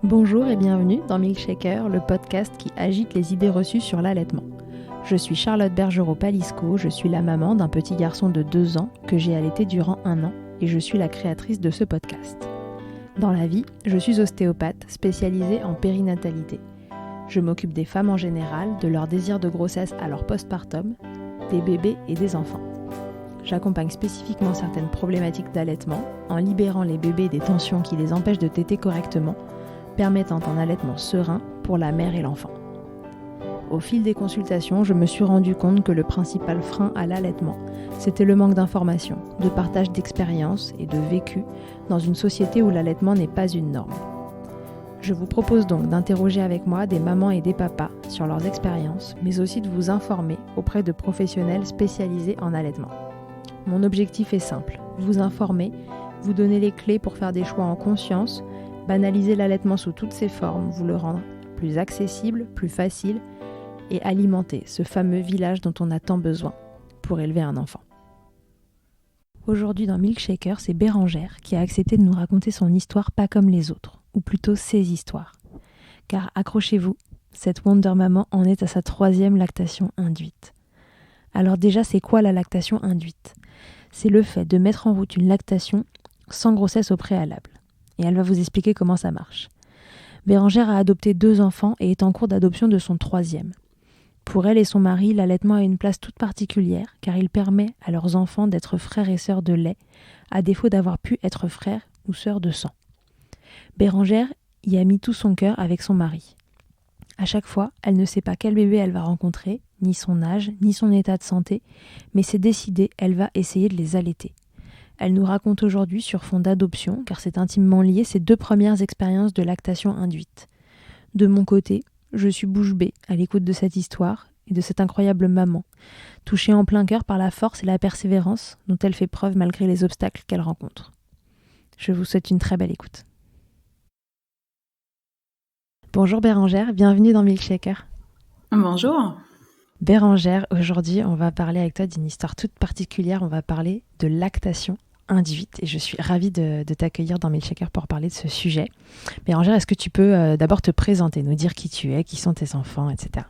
Bonjour et bienvenue dans Milkshaker, le podcast qui agite les idées reçues sur l'allaitement. Je suis Charlotte Bergerot-Palisco, je suis la maman d'un petit garçon de 2 ans que j'ai allaité durant 1 an et je suis la créatrice de ce podcast. Dans la vie, je suis ostéopathe spécialisée en périnatalité. Je m'occupe des femmes en général, de leur désir de grossesse à leur postpartum, des bébés et des enfants. J'accompagne spécifiquement certaines problématiques d'allaitement en libérant les bébés des tensions qui les empêchent de téter correctement, permettant un allaitement serein pour la mère et l'enfant. Au fil des consultations, je me suis rendu compte que le principal frein à l'allaitement, c'était le manque d'informations, de partage d'expériences et de vécu dans une société où l'allaitement n'est pas une norme. Je vous propose donc d'interroger avec moi des mamans et des papas sur leurs expériences, mais aussi de vous informer auprès de professionnels spécialisés en allaitement. Mon objectif est simple, vous informer, vous donner les clés pour faire des choix en conscience, banaliser l'allaitement sous toutes ses formes, vous le rendre plus accessible, plus facile et alimenter ce fameux village dont on a tant besoin pour élever un enfant. Aujourd'hui dans Milkshaker, c'est Bérangère qui a accepté de nous raconter son histoire pas comme les autres, ou plutôt ses histoires. Car accrochez-vous, cette Wonder Maman en est à sa 3e lactation induite. Alors déjà, c'est quoi la lactation induite ? C'est le fait de mettre en route une lactation sans grossesse au préalable. Et elle va vous expliquer comment ça marche. Bérangère a adopté 2 enfants et est en cours d'adoption de son 3e. Pour elle et son mari, l'allaitement a une place toute particulière car il permet à leurs enfants d'être frères et sœurs de lait, à défaut d'avoir pu être frères ou sœurs de sang. Bérangère y a mis tout son cœur avec son mari. À chaque fois, elle ne sait pas quel bébé elle va rencontrer, ni son âge, ni son état de santé, mais c'est décidé, elle va essayer de les allaiter. Elle nous raconte aujourd'hui sur fond d'adoption, car c'est intimement lié, ses 2 premières expériences de lactation induite. De mon côté, je suis bouche bée à l'écoute de cette histoire et de cette incroyable maman, touchée en plein cœur par la force et la persévérance dont elle fait preuve malgré les obstacles qu'elle rencontre. Je vous souhaite une très belle écoute. Bonjour Bérangère, bienvenue dans Milkshaker. Bonjour. Bérangère, aujourd'hui on va parler avec toi d'une histoire toute particulière, on va parler de lactation induite et je suis ravie de t'accueillir dans Milkshaker pour parler de ce sujet. Bérangère, est-ce que tu peux d'abord te présenter, nous dire qui tu es, qui sont tes enfants, etc.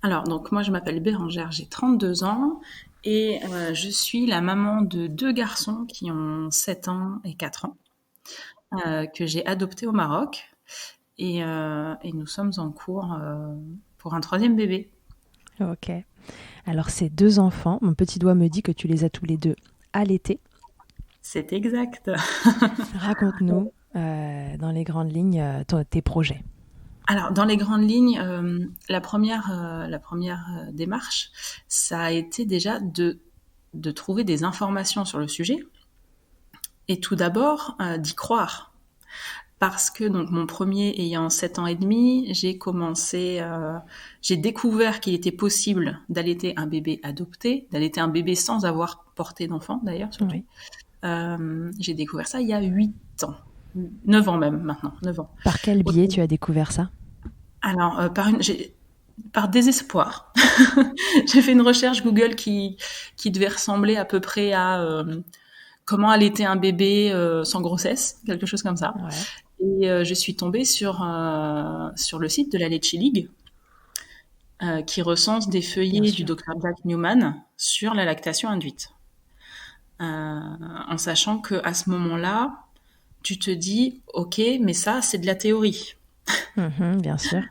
Alors, donc moi je m'appelle Bérangère, j'ai 32 ans et je suis la maman de 2 garçons qui ont 7 ans et 4 ans, que j'ai adoptés au Maroc et nous sommes en cours pour un 3e bébé. Ok. Alors ces 2 enfants, mon petit doigt me dit que tu les as tous les 2 allaités. C'est exact. Raconte-nous dans les grandes lignes tes projets. Alors, dans les grandes lignes, la première démarche, ça a été déjà de trouver des informations sur le sujet et tout d'abord d'y croire. Parce que donc mon premier ayant 7 ans et demi, j'ai découvert qu'il était possible d'allaiter un bébé adopté, d'allaiter un bébé sans avoir porté d'enfant d'ailleurs surtout. Oui. J'ai découvert ça il y a 8 ans. 9 ans même maintenant, 9 ans. Par quel biais tu as découvert ça ? Alors, par désespoir. J'ai fait une recherche Google qui devait ressembler à peu près à comment allaiter un bébé sans grossesse, quelque chose comme ça. Ouais. Et je suis tombée sur le site de la Leche League qui recense des feuillets du Dr Jack Newman sur la lactation induite. En sachant qu'à ce moment-là, tu te dis, ok, mais ça, c'est de la théorie. Bien sûr.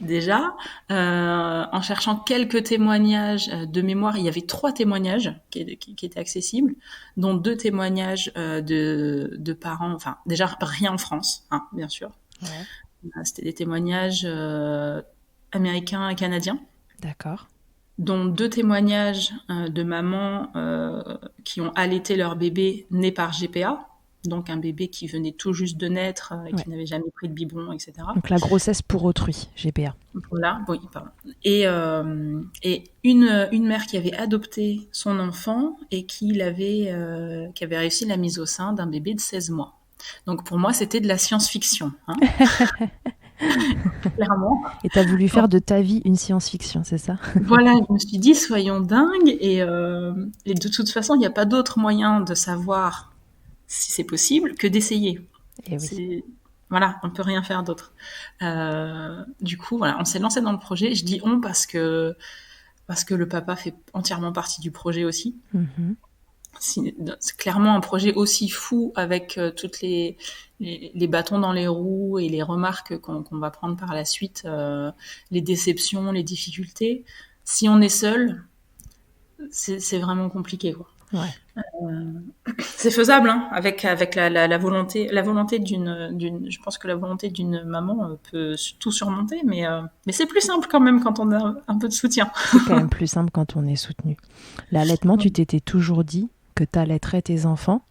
Déjà, en cherchant quelques témoignages de mémoire, il y avait 3 témoignages qui étaient accessibles, dont 2 témoignages de parents, enfin déjà rien en France, hein, bien sûr. Ouais. C'était des témoignages américains et canadiens. D'accord. Dont 2 témoignages de mamans qui ont allaité leur bébé né par GPA, donc un bébé qui venait tout juste de naître et qui n'avait jamais pris de biberon, etc. Donc la grossesse pour autrui, GPA. Voilà, oui, pardon. Et une mère qui avait adopté son enfant et qui avait réussi la mise au sein d'un bébé de 16 mois. Donc pour moi, c'était de la science-fiction. Hein. Clairement. Et tu as voulu faire de ta vie une science-fiction, c'est ça ? Voilà, je me suis dit, soyons dingues. Et de toute façon, il n'y a pas d'autre moyen de savoir si c'est possible que d'essayer. Et oui. Voilà, on peut rien faire d'autre. Du coup, voilà, on s'est lancé dans le projet. Je dis on parce que le papa fait entièrement partie du projet aussi. Mhm. C'est clairement un projet aussi fou avec toutes les bâtons dans les roues et les remarques qu'on va prendre par la suite, les déceptions, les difficultés. Si on est seul, c'est vraiment compliqué, quoi. Ouais. C'est faisable, hein, avec la volonté je pense que la volonté d'une maman peut tout surmonter, mais c'est plus simple quand même quand on a un peu de soutien. C'est quand même plus simple quand on est soutenu. L'allaitement, tu t'étais toujours dit que tu allaiterais tes enfants?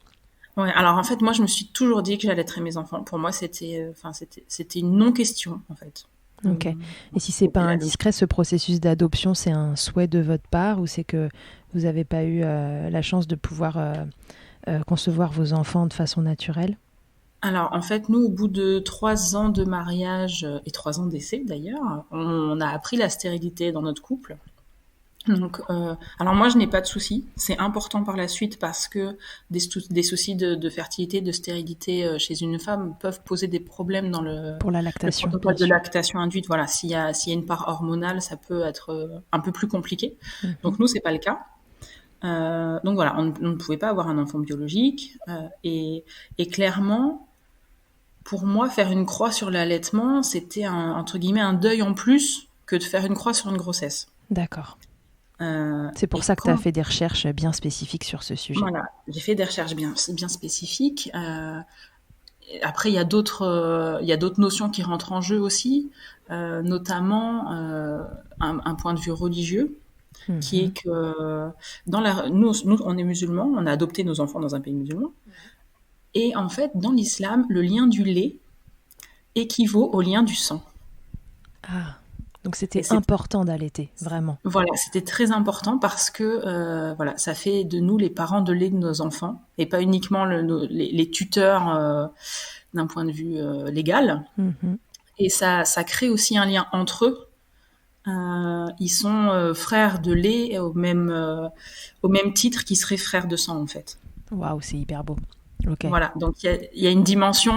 Ouais, alors en fait, moi, je me suis toujours dit que j'allaiterais mes enfants. Pour moi, c'était une non-question, en fait. Ok. Et si c'est pas C'était indiscret, ce processus d'adoption, c'est un souhait de votre part ou c'est que vous n'avez pas eu la chance de pouvoir concevoir vos enfants de façon naturelle? Alors, en fait, nous, au bout de 3 ans de mariage et 3 ans d'essai, d'ailleurs, on a appris la stérilité dans notre couple. Donc, alors moi, je n'ai pas de soucis. C'est important par la suite parce que des soucis de fertilité, de stérilité chez une femme peuvent poser des problèmes dans Pour la le lactation, bien protocole de sûr. lactation induite. Voilà, s'il y a une part hormonale, ça peut être un peu plus compliqué. Mhm. Donc nous, c'est pas le cas. Donc voilà, on ne pouvait pas avoir un enfant biologique et clairement, pour moi, faire une croix sur l'allaitement, c'était entre guillemets un deuil en plus que de faire une croix sur une grossesse. D'accord. C'est pour Et ça que tu as quand fait des recherches bien spécifiques sur ce sujet. Voilà, j'ai fait des recherches bien spécifiques. Après, il y a d'autres notions qui rentrent en jeu aussi, notamment un point de vue religieux, qui est Mhm. que nous, on est musulmans, on a adopté nos enfants dans un pays musulman, et en fait, dans l'islam, le lien du lait équivaut au lien du sang. Ah, donc Et c'était important d'allaiter, vraiment. voilà, c'était très important parce que voilà, ça fait de nous les parents de lait de nos enfants et pas uniquement les tuteurs d'un point de vue légal. Mhm. Et ça crée aussi un lien entre eux. Ils sont frères de lait au même titre qu'ils seraient frères de sang en fait. Waouh, c'est hyper beau. Ok. Voilà, donc il y a une dimension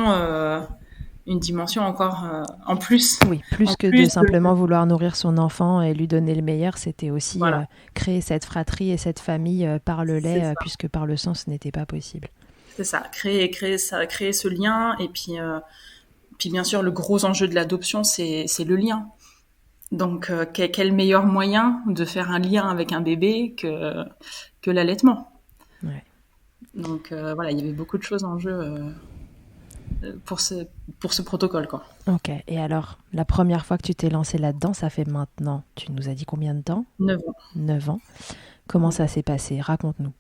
encore Oui, en plus que de plus de simplement vouloir nourrir son enfant et lui donner le meilleur, c'était aussi voilà, créer cette fratrie et cette famille par le c'est lait, ça. puisque par le sang, ce n'était pas possible. C'est ça, créer ce lien et puis bien sûr le gros enjeu de l'adoption c'est le lien. Donc quel meilleur moyen de faire un lien avec un bébé que l'allaitement. Ouais. Donc voilà, il y avait beaucoup de choses en jeu pour ce protocole quoi. Ok. Et alors, la première fois que tu t'es lancé là-dedans, ça fait maintenant, tu nous as dit combien de temps? 9 ans. 9 ans. Comment ça s'est passé? Raconte-nous.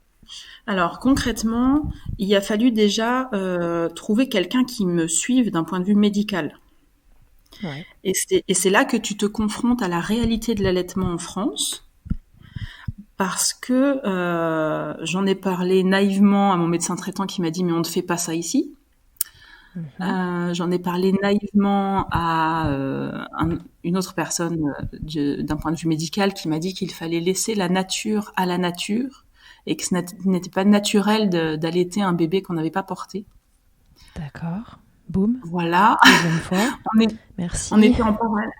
Alors concrètement, il a fallu déjà trouver quelqu'un qui me suive d'un point de vue médical. Ouais. Et c'est là que tu te confrontes à la réalité de l'allaitement en France. Parce que j'en ai parlé naïvement à mon médecin traitant qui m'a dit mais on ne fait pas ça ici. Mhm. J'en ai parlé naïvement à une autre personne d'un point de vue médical qui m'a dit qu'il fallait laisser la nature à la nature et que ce n'était pas naturel d'allaiter un bébé qu'on n'avait pas porté. D'accord. Boum. Voilà, Deuxième fois. on, est, on Merci. était en parallèle.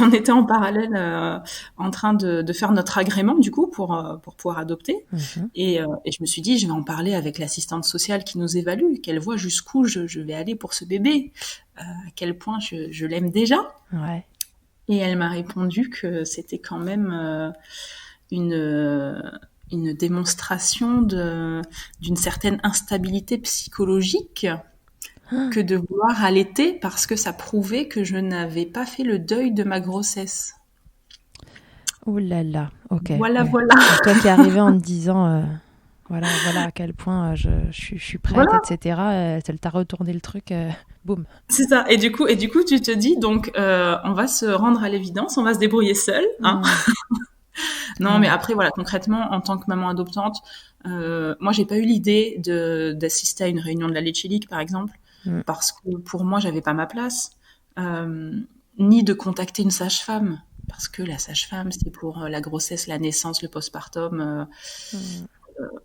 On était en parallèle en train de faire notre agrément du coup pour pouvoir adopter. Mhm. Et je me suis dit, je vais en parler avec l'assistante sociale qui nous évalue, qu'elle voit jusqu'où je vais aller pour ce bébé, à quel point je l'aime déjà. Ouais. Et elle m'a répondu que c'était quand même une démonstration d'une certaine instabilité psychologique que de vouloir allaiter parce que ça prouvait que je n'avais pas fait le deuil de ma grossesse. Oh là là. Ok. Voilà, Ouais. voilà. Donc toi qui arrivais en te disant, voilà à quel point je suis prête, Voilà, etc. Elle t'a retourné le truc. Boum. c'est ça. Et du coup, tu te dis, donc, on va se rendre à l'évidence, on va se débrouiller seul, hein. Mm. Non, mais Ouais. après, voilà, concrètement, en tant que maman adoptante, moi, j'ai pas eu l'idée d'assister à une réunion de la Leche League, par exemple, Mm. parce que pour moi, j'avais pas ma place, euh, ni de contacter une sage-femme, parce que la sage-femme, c'est pour la grossesse, la naissance, le postpartum. Mm.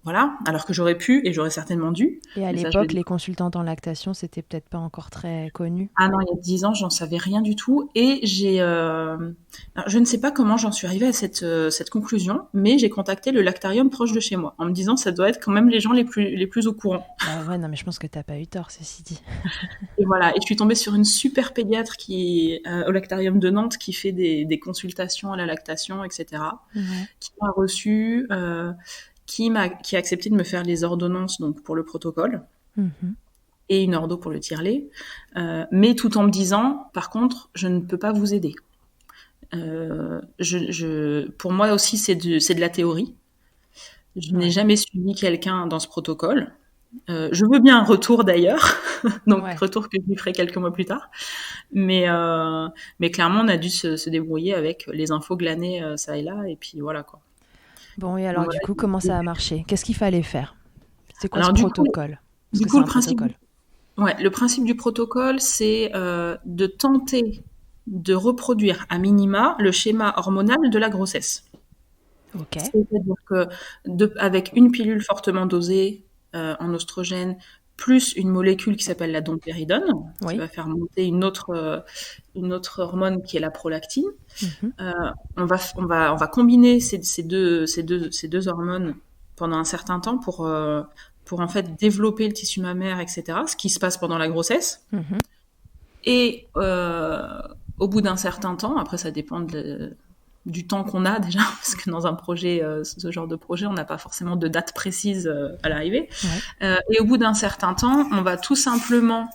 voilà, alors que j'aurais pu et j'aurais certainement dû. Et à Mais ça, je le l'époque, dis. les consultantes en lactation, c'était peut-être pas encore très connu. Ah non, il y a 10 ans, j'en savais rien du tout. Et alors, je ne sais pas comment j'en suis arrivée à cette conclusion, mais j'ai contacté le lactarium proche de chez moi, en me disant ça doit être quand même les gens les plus au courant. Bah ouais, non, mais je pense que t'as pas eu tort, ceci dit. Et voilà, et je suis tombée sur une super pédiatre au lactarium de Nantes qui fait des consultations à la lactation, etc., Ouais. qui m'a reçue, qui a accepté de me faire les ordonnances donc pour le protocole Mhm. et une ordo pour le tire-lait, mais tout en me disant, par contre, je ne peux pas vous aider. Pour moi aussi, c'est de la théorie. Je n'ai Ouais. jamais suivi quelqu'un dans ce protocole. Je veux bien un retour d'ailleurs, donc Ouais. retour que je lui ferai quelques mois plus tard. Mais clairement, on a dû se débrouiller avec les infos glanées ça et là, et puis voilà quoi. Bon, et Donc alors du voilà. coup, comment ça a marché? Qu'est-ce qu'il fallait faire? C'est quoi ce Alors protocole? Parce du que coup, c'est un protocole. le principe du protocole, c'est de tenter de reproduire à minima le schéma hormonal de la grossesse. Ok. C'est-à-dire que avec une pilule fortement dosée en oestrogène, plus une molécule qui s'appelle la dompéridone, qui Oui. va faire monter une autre hormone qui est la prolactine, Mhm. euh, on va combiner ces deux hormones pendant un certain temps pour en fait développer le tissu mammaire, etc., ce qui se passe pendant la grossesse. Mhm. Et au bout d'un certain temps, après ça dépend du temps qu'on a déjà, parce que dans un projet, ce genre de projet, on n'a pas forcément de date précise à l'arrivée. Ouais. Et au bout d'un certain temps, on va tout simplement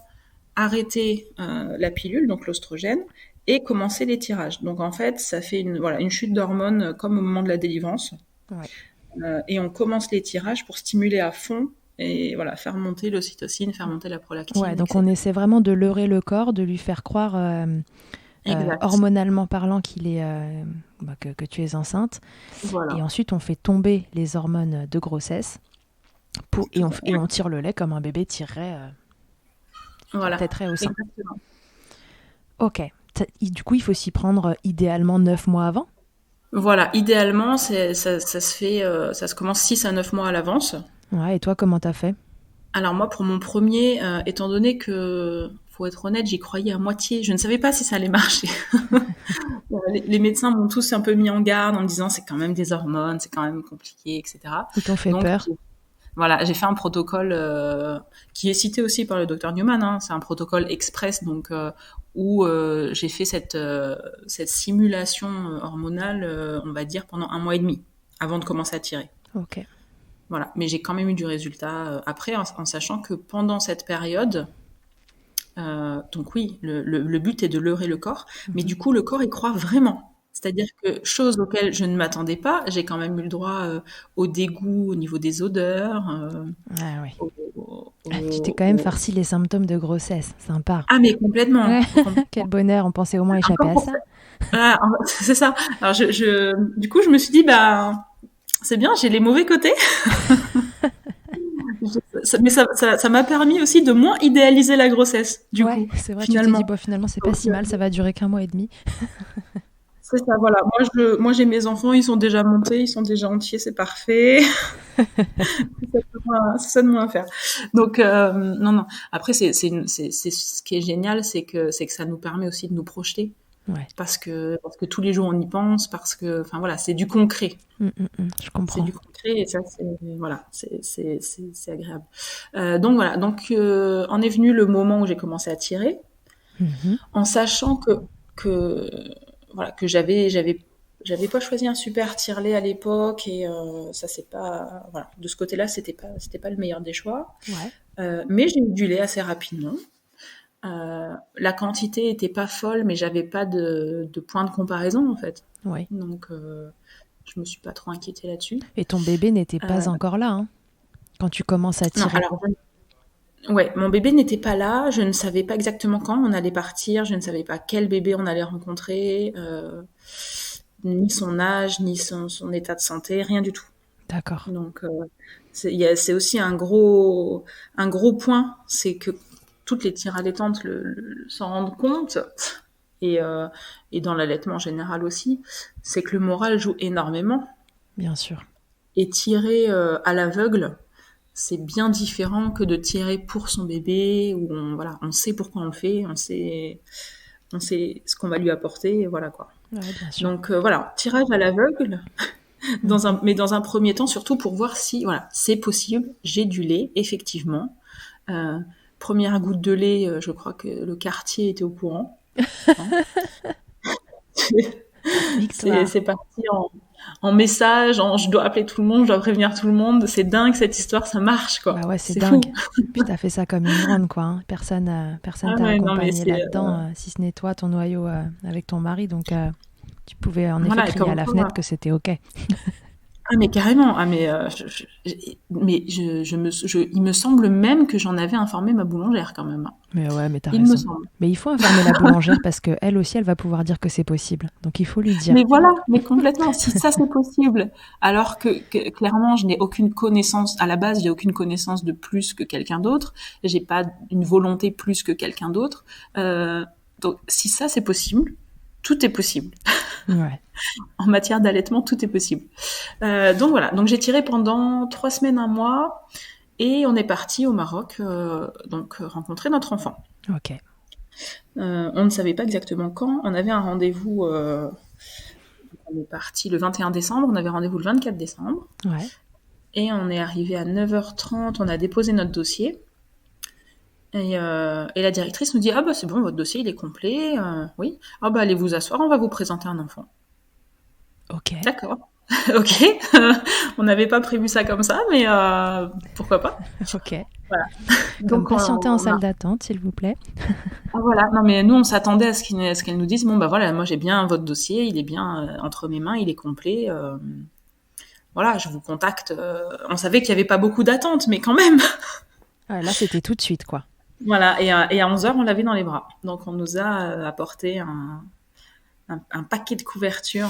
arrêter la pilule, donc l'oestrogène, et commencer les tirages. Donc en fait, ça fait une chute d'hormones comme au moment de la délivrance. Ouais. Et on commence les tirages pour stimuler à fond et voilà, faire monter l'ocytocine, faire monter la Ouais, prolactine, donc on etc. essaie vraiment de leurrer le corps, de lui faire croire, Exact. hormonalement parlant, que tu es enceinte. Et Voilà. ensuite, on fait tomber les hormones de grossesse Tout à et fait. on tire le lait comme un bébé tirerait, Voilà. têterait au sein. Exactement. Ok. Du coup, il faut s'y prendre idéalement 9 mois avant. Voilà, idéalement, ça se fait, ça se commence 6 à 9 mois à l'avance. Ouais, et toi, comment t'as fait? Alors moi, pour mon premier, étant donné que, faut être honnête, j'y croyais à moitié, je ne savais pas si ça allait marcher. Les médecins m'ont tous un peu mis en garde en me disant c'est quand même des hormones, c'est quand même compliqué, etc. Ils t'ont fait Donc peur? voilà, j'ai fait un protocole qui est cité aussi par le docteur Newman. Hein, c'est un protocole express, donc où j'ai fait cette simulation hormonale, on va dire pendant un mois et demi avant de commencer à tirer. Ok. Voilà, mais j'ai quand même eu du résultat après, en sachant que pendant cette période, donc oui, le but est de leurrer le corps, mais Mhm. du coup, le corps y croit vraiment. C'est-à-dire que, chose auquel je ne m'attendais pas, j'ai quand même eu le droit au dégoût au niveau des odeurs, Ah ouais. au, au- Ah, tu t'es quand même au- farci les symptômes de grossesse. Sympa. Ah, mais complètement, Ouais. Quel complètement. bonheur. On pensait au moins échapper Encore à pour ça. ça. Ah, c'est ça. Alors, du coup, je me suis dit, bah, c'est bien, j'ai les mauvais côtés, mais ça m'a permis aussi de moins idéaliser la grossesse, du Ouais, coup, c'est vrai. Tu t'es dit, finalement. bon, finalement, c'est pas Donc, si mal. Ça va durer qu'un mois et demi. c'est ça, voilà. Moi, j'ai mes enfants, ils sont déjà montés, ils sont déjà entiers, c'est parfait. C'est ça de moins à faire. Donc, non, non. Après, c'est ce qui est génial, c'est que ça nous permet aussi de nous projeter. Ouais. Parce que tous les jours on y pense, parce que, enfin voilà, c'est du concret. Je C'est comprends. du concret et ça, voilà, c'est agréable. Donc voilà, donc en est venu le moment où j'ai commencé à tirer, Mhm. en sachant que voilà, que j'avais pas choisi un super tire-lait à l'époque et ça c'est pas, voilà, de ce côté-là, c'était pas le meilleur des choix. Ouais. Mais j'ai eu du lait assez rapidement. La quantité était pas folle, mais j'avais pas de point de comparaison en fait. Ouais. Donc je me suis pas trop inquiétée là-dessus. Et ton bébé n'était pas Euh, encore là, hein, quand tu commences à non, tirer. alors ouais, mon bébé n'était pas là. Je ne savais pas exactement quand on allait partir. Je ne savais pas quel bébé on allait rencontrer, ni son âge, ni son état de santé, rien du tout. D'accord. Donc c'est aussi un gros point, c'est que toutes les tires allaitantes s'en rendent compte. Et, euh, et dans l'allaitement en général aussi, c'est que le moral joue énormément. Bien sûr. Et tirer à l'aveugle, c'est bien différent que de tirer pour son bébé, où voilà, on sait pourquoi on le fait, on sait ce qu'on va lui apporter, et voilà quoi. Ouais, bien sûr. Donc voilà, tirage à l'aveugle, Mhm. mais dans un premier temps, surtout pour voir si voilà, c'est possible, j'ai du lait, effectivement. Euh, Première goutte de lait, je crois que le quartier était au courant. Hein. Victoire. C'est parti en message, je dois appeler tout le monde, je dois prévenir tout le monde. C'est dingue cette histoire, ça marche Bah quoi. ouais, c'est C'est fou. dingue. Puis t'as fait ça comme une grande, quoi, hein. Personne Ah t'a ouais, non mais accompagné c'est là-dedans, si ce n'est toi, ton noyau avec ton mari. Donc tu pouvais en effet voilà, et crier à comme la quoi. fenêtre que c'était OK. Ah mais carrément. Ah mais il me semble même que j'en avais informé ma boulangère quand même, hein. Mais ouais, mais t'as Il me raison. semble. Mais il faut informer la boulangère parce que elle aussi, elle va pouvoir dire que c'est possible. Donc il faut lui dire. Mais voilà, mais complètement. Si ça c'est possible, alors que clairement je n'ai aucune connaissance à la base, j'ai aucune connaissance de plus que quelqu'un d'autre. J'ai pas une volonté plus que quelqu'un d'autre. Euh, donc si ça c'est possible, tout est possible. Ouais. En matière d'allaitement, tout est possible. Donc voilà. Donc j'ai tiré pendant 3 semaines, un mois, et on est parti au Maroc, donc rencontrer notre enfant. OK. On ne savait pas exactement quand. On avait un rendez-vous. On est parti le 21 décembre. On avait rendez-vous le 24 décembre. Ouais. Et on est arrivé à 9h30. On a déposé notre dossier. Et la directrice nous dit: ah bah c'est bon, votre dossier il est complet. Oui. Ah bah allez vous asseoir. On va vous présenter un enfant. OK. D'accord. Ok. On n'avait pas prévu ça comme ça, mais pourquoi pas. OK. Voilà. Comme Donc patienter en on salle a. d'attente, s'il vous plaît. Ah, voilà. Non mais nous on s'attendait à ce qu'elle nous dise: bon bah voilà, moi j'ai bien votre dossier, il est bien entre mes mains, il est complet. Voilà, je vous contacte. On savait qu'il n'y avait pas beaucoup d'attentes, mais quand même. Ah, là, c'était tout de suite, quoi. Voilà, et à 11h, on l'avait dans les bras. Donc on nous a apporté un paquet de couvertures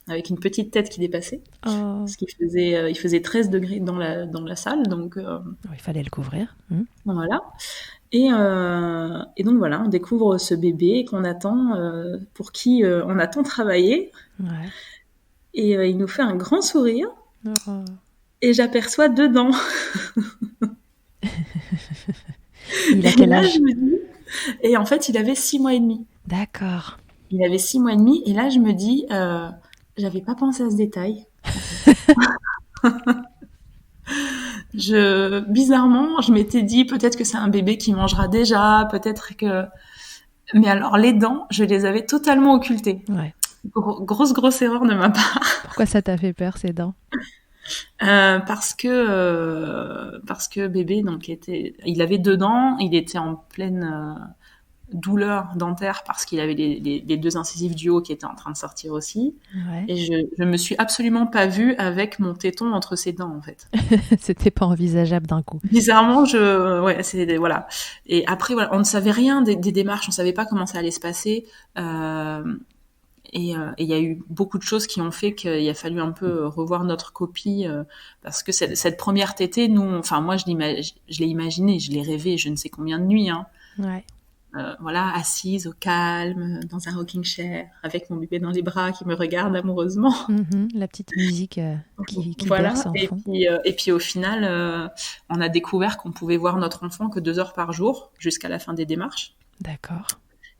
avec une petite tête qui dépassait. Oh. Parce il faisait 13 degrés dans la salle, donc Oh, il fallait le couvrir. voilà. Et donc voilà, on découvre ce bébé qu'on attend, pour qui on attend travailler. Ouais. Et il nous fait un grand sourire, Oh. et j'aperçois deux dents. Il a Et quel là, je âge? me dis... Et en fait, il avait 6 mois et demi. D'accord. Il avait 6 mois et demi, et là je me dis, j'avais pas pensé à ce détail, en fait. Bizarrement, je m'étais dit peut-être que c'est un bébé qui mangera déjà, peut-être que. Mais alors les dents, je les avais totalement occultées. Ouais. Grosse erreur de ma part. Pourquoi ça t'a fait peur, ces dents? Parce que bébé donc il avait 2 dents, il était en pleine douleur dentaire parce qu'il avait les deux incisives du haut qui étaient en train de sortir aussi. Ouais. Et je me suis absolument pas vue avec mon téton entre ses dents, en fait. C'était pas envisageable d'un coup. Bizarrement, ouais, voilà. Et après, voilà, on ne savait rien des démarches, on savait pas comment ça allait se passer. Et il y a eu beaucoup de choses qui ont fait qu'il a fallu un peu revoir notre copie, parce que cette première tétée, nous, enfin moi je l'ai imaginé, je l'ai rêvé, je ne sais combien de nuits, hein. Ouais. Voilà, assise au calme, dans un rocking chair, avec mon bébé dans les bras qui me regarde amoureusement. La petite musique qui berce Voilà, en fond. et puis au final, on a découvert qu'on pouvait voir notre enfant que 2 heures par jour, jusqu'à la fin des démarches. D'accord.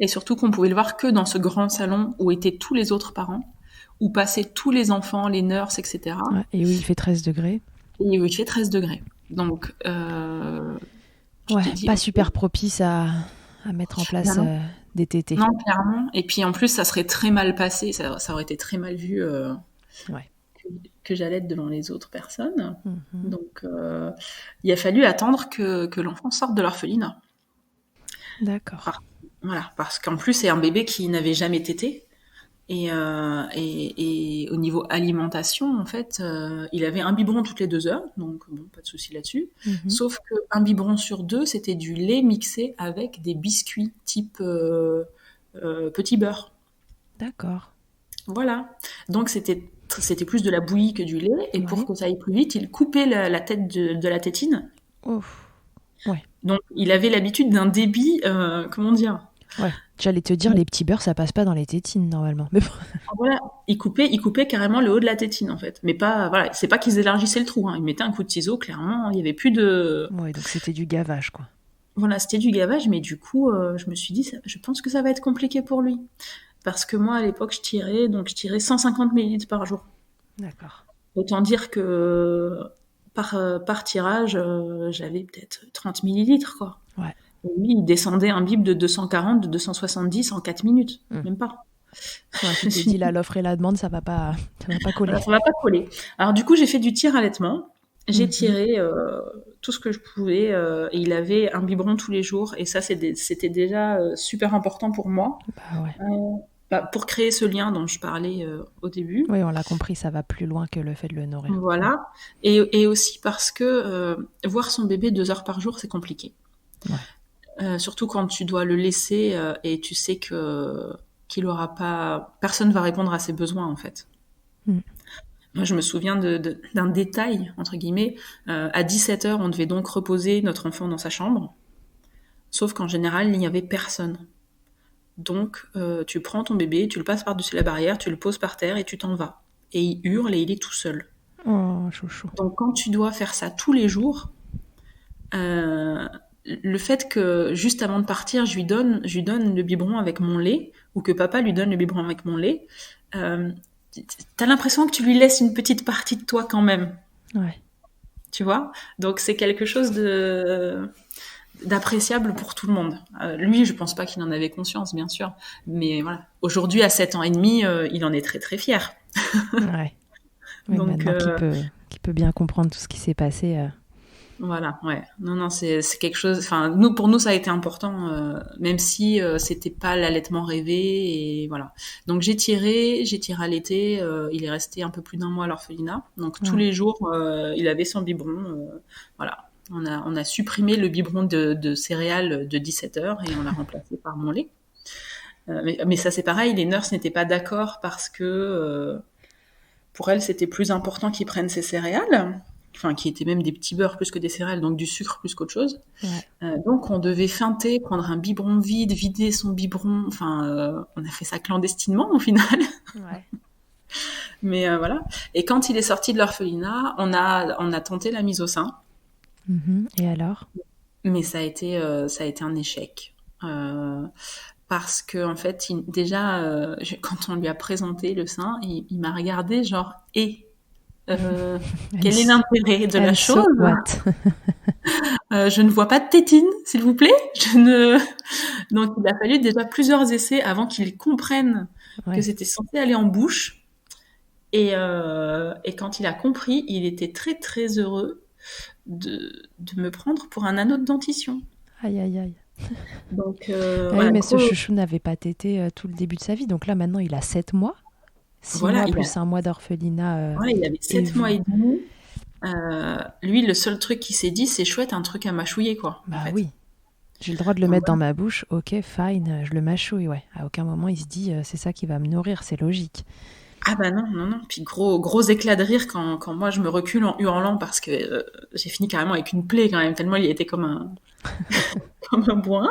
Et surtout qu'on pouvait le voir que dans ce grand salon où étaient tous les autres parents, où passaient tous les enfants, les nurses, etc. Ouais. Et oui, il fait 13 degrés. Et où il fait 13 degrés. Donc, tu Ouais, te dis, pas ok, super propice à mettre en ben place non, des tétés. non, clairement. Et puis en plus, ça serait très mal passé, ça aurait été très mal vu, Ouais. que j'allaite devant les autres personnes. Mhm. Donc, il a fallu attendre que l'enfant sorte de l'orphelinat. D'accord. Voilà, parce qu'en plus, c'est un bébé qui n'avait jamais tété. Et au niveau alimentation, en fait, il avait un biberon toutes les 2 heures, donc bon, pas de souci là-dessus. Mhm. Sauf qu'un biberon sur deux, c'était du lait mixé avec des biscuits type petit beurre. D'accord. Voilà. Donc c'était plus de la bouillie que du lait, et pour Ouais. que ça aille plus vite, il coupait la tête de la tétine. Ouf. Ouais. Donc il avait l'habitude d'un débit, comment dire? Ouais. J'allais te dire, les petits beurres, ça passe pas dans les tétines, normalement. Mais bon. Voilà, il coupait carrément le haut de la tétine, en fait. Mais pas, voilà, c'est pas qu'ils élargissaient le trou, hein. Ils mettaient un coup de ciseau, clairement. Il y avait plus de. Ouais, donc c'était du gavage, quoi. Voilà, c'était du gavage, mais du coup, je me suis dit, je pense que ça va être compliqué pour lui. Parce que moi, à l'époque, je tirais 150 millilitres par jour. D'accord. Autant dire que par tirage, j'avais peut-être 30 millilitres, quoi. Ouais. Et lui, il descendait un bib de 240, de 270 en 4 minutes, Hmm. même pas. Ouais, tu t'es dit, là, l'offre et la demande, ça va pas coller. Voilà, ça va pas coller. Alors du coup, j'ai fait du tir allaitement. J'ai Mhm. tiré tout ce que je pouvais et il avait un biberon tous les jours et ça c'était déjà super important pour moi. Bah ouais. Pour créer ce lien dont je parlais au début. Oui, on l'a compris, ça va plus loin que le fait de le nourrir. Voilà. Et aussi parce que voir son bébé 2 heures par jour, c'est compliqué. Ouais. Surtout quand tu dois le laisser et tu sais que qu'il aura pas, personne va répondre à ses besoins en fait. Mm. Moi, je me souviens d'un détail, entre guillemets. À 17 heures, on devait donc reposer notre enfant dans sa chambre. Sauf qu'en général, il n'y avait personne. Donc, tu prends ton bébé, tu le passes par-dessus la barrière, tu le poses par terre et tu t'en vas. Et il hurle et il est tout seul. Oh, chouchou. Donc, quand tu dois faire ça tous les jours, le fait que juste avant de partir, je lui donne le biberon avec mon lait, ou que papa lui donne le biberon avec mon lait, euh, t'as l'impression que tu lui laisses une petite partie de toi quand même. Ouais. Tu vois. Donc c'est quelque chose d'appréciable pour tout le monde. Lui, je pense pas qu'il en avait conscience, bien sûr, mais voilà. Aujourd'hui, à 7 ans et demi, il en est très très fier. Ouais. Oui, Donc maintenant qu'il peut bien comprendre tout ce qui s'est passé. voilà, ouais. Non, non, c'est quelque chose. Enfin, pour nous, ça a été important, même si c'était pas l'allaitement rêvé et voilà. Donc j'ai tiré à l'été. Il est resté un peu plus d'un mois à l'orphelinat. Donc tous Ouais. les jours, il avait son biberon. Voilà. On a supprimé le biberon de céréales de 17 heures et on l'a remplacé par mon lait. Mais ça, c'est pareil. Les nurses n'étaient pas d'accord parce que pour elles, c'était plus important qu'ils prennent ces céréales, enfin qui étaient même des petits beurres plus que des céréales, donc du sucre plus qu'autre chose. Ouais. Donc on devait feinter, prendre un biberon vide, vider son biberon. Enfin, on a fait ça clandestinement au final. Ouais. Mais voilà. Et quand il est sorti de l'orphelinat, on a tenté la mise au sein, Mhm. Et alors? mais ça a été un échec. Parce que en fait, déjà, quand on lui a présenté le sein, il m'a regardé genre euh, And, quel est l'intérêt de la and chose? so what? Je ne vois pas de tétine, s'il vous plaît. Donc, il a fallu déjà plusieurs essais avant qu'il comprenne que Ouais. c'était censé aller en bouche. Et quand il a compris, il était très très heureux de me prendre pour un anneau de dentition. Aïe, aïe, aïe. Donc, Ah oui, voilà, mais ce gros. chouchou n'avait pas tété tout le début de sa vie. Donc là, maintenant, il a 7 mois. 6 Voilà, mois plus un mois d'orphelinat. il avait Et 7 mois et demi. Lui, le seul truc qu'il s'est dit, c'est chouette, un truc à mâchouiller, quoi, en bah fait. oui, j'ai le droit de le Donc, mettre dans voilà. ma bouche. Ok, fine, je le mâchouille, ouais. À aucun moment, il se dit, c'est ça qui va me nourrir, c'est logique. Ah bah non, non, non. Puis gros éclat de rire quand moi je me recule en hurlant parce que j'ai fini carrément avec une plaie quand même, tellement il était comme un bourrin.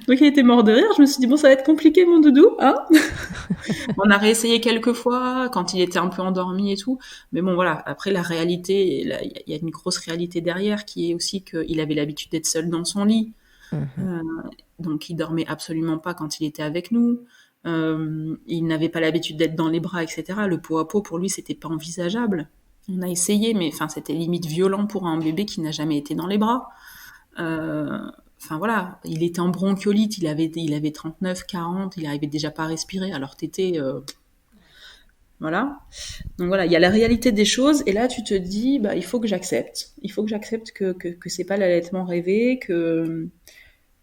Donc il était mort de rire. Je me suis dit, bon, ça va être compliqué, mon doudou, hein. On a réessayé quelques fois quand il était un peu endormi et tout. Mais bon, voilà. Après, la réalité, il y a une grosse réalité derrière qui est aussi qu'il avait l'habitude d'être seul dans son lit. Mhm. Euh, donc il dormait absolument pas quand il était avec nous. Il n'avait pas l'habitude d'être dans les bras, etc. Le pot à pot, pour lui, c'était pas envisageable. On a essayé, mais enfin, c'était limite violent pour un bébé qui n'a jamais été dans les bras. Euh, Enfin voilà, il était en bronchiolite, il avait 39, 40, il arrivait déjà pas à respirer. Alors t'étais, voilà. Donc voilà, il y a la réalité des choses, et là tu te dis, bah il faut que j'accepte. Il faut que j'accepte que c'est pas l'allaitement rêvé,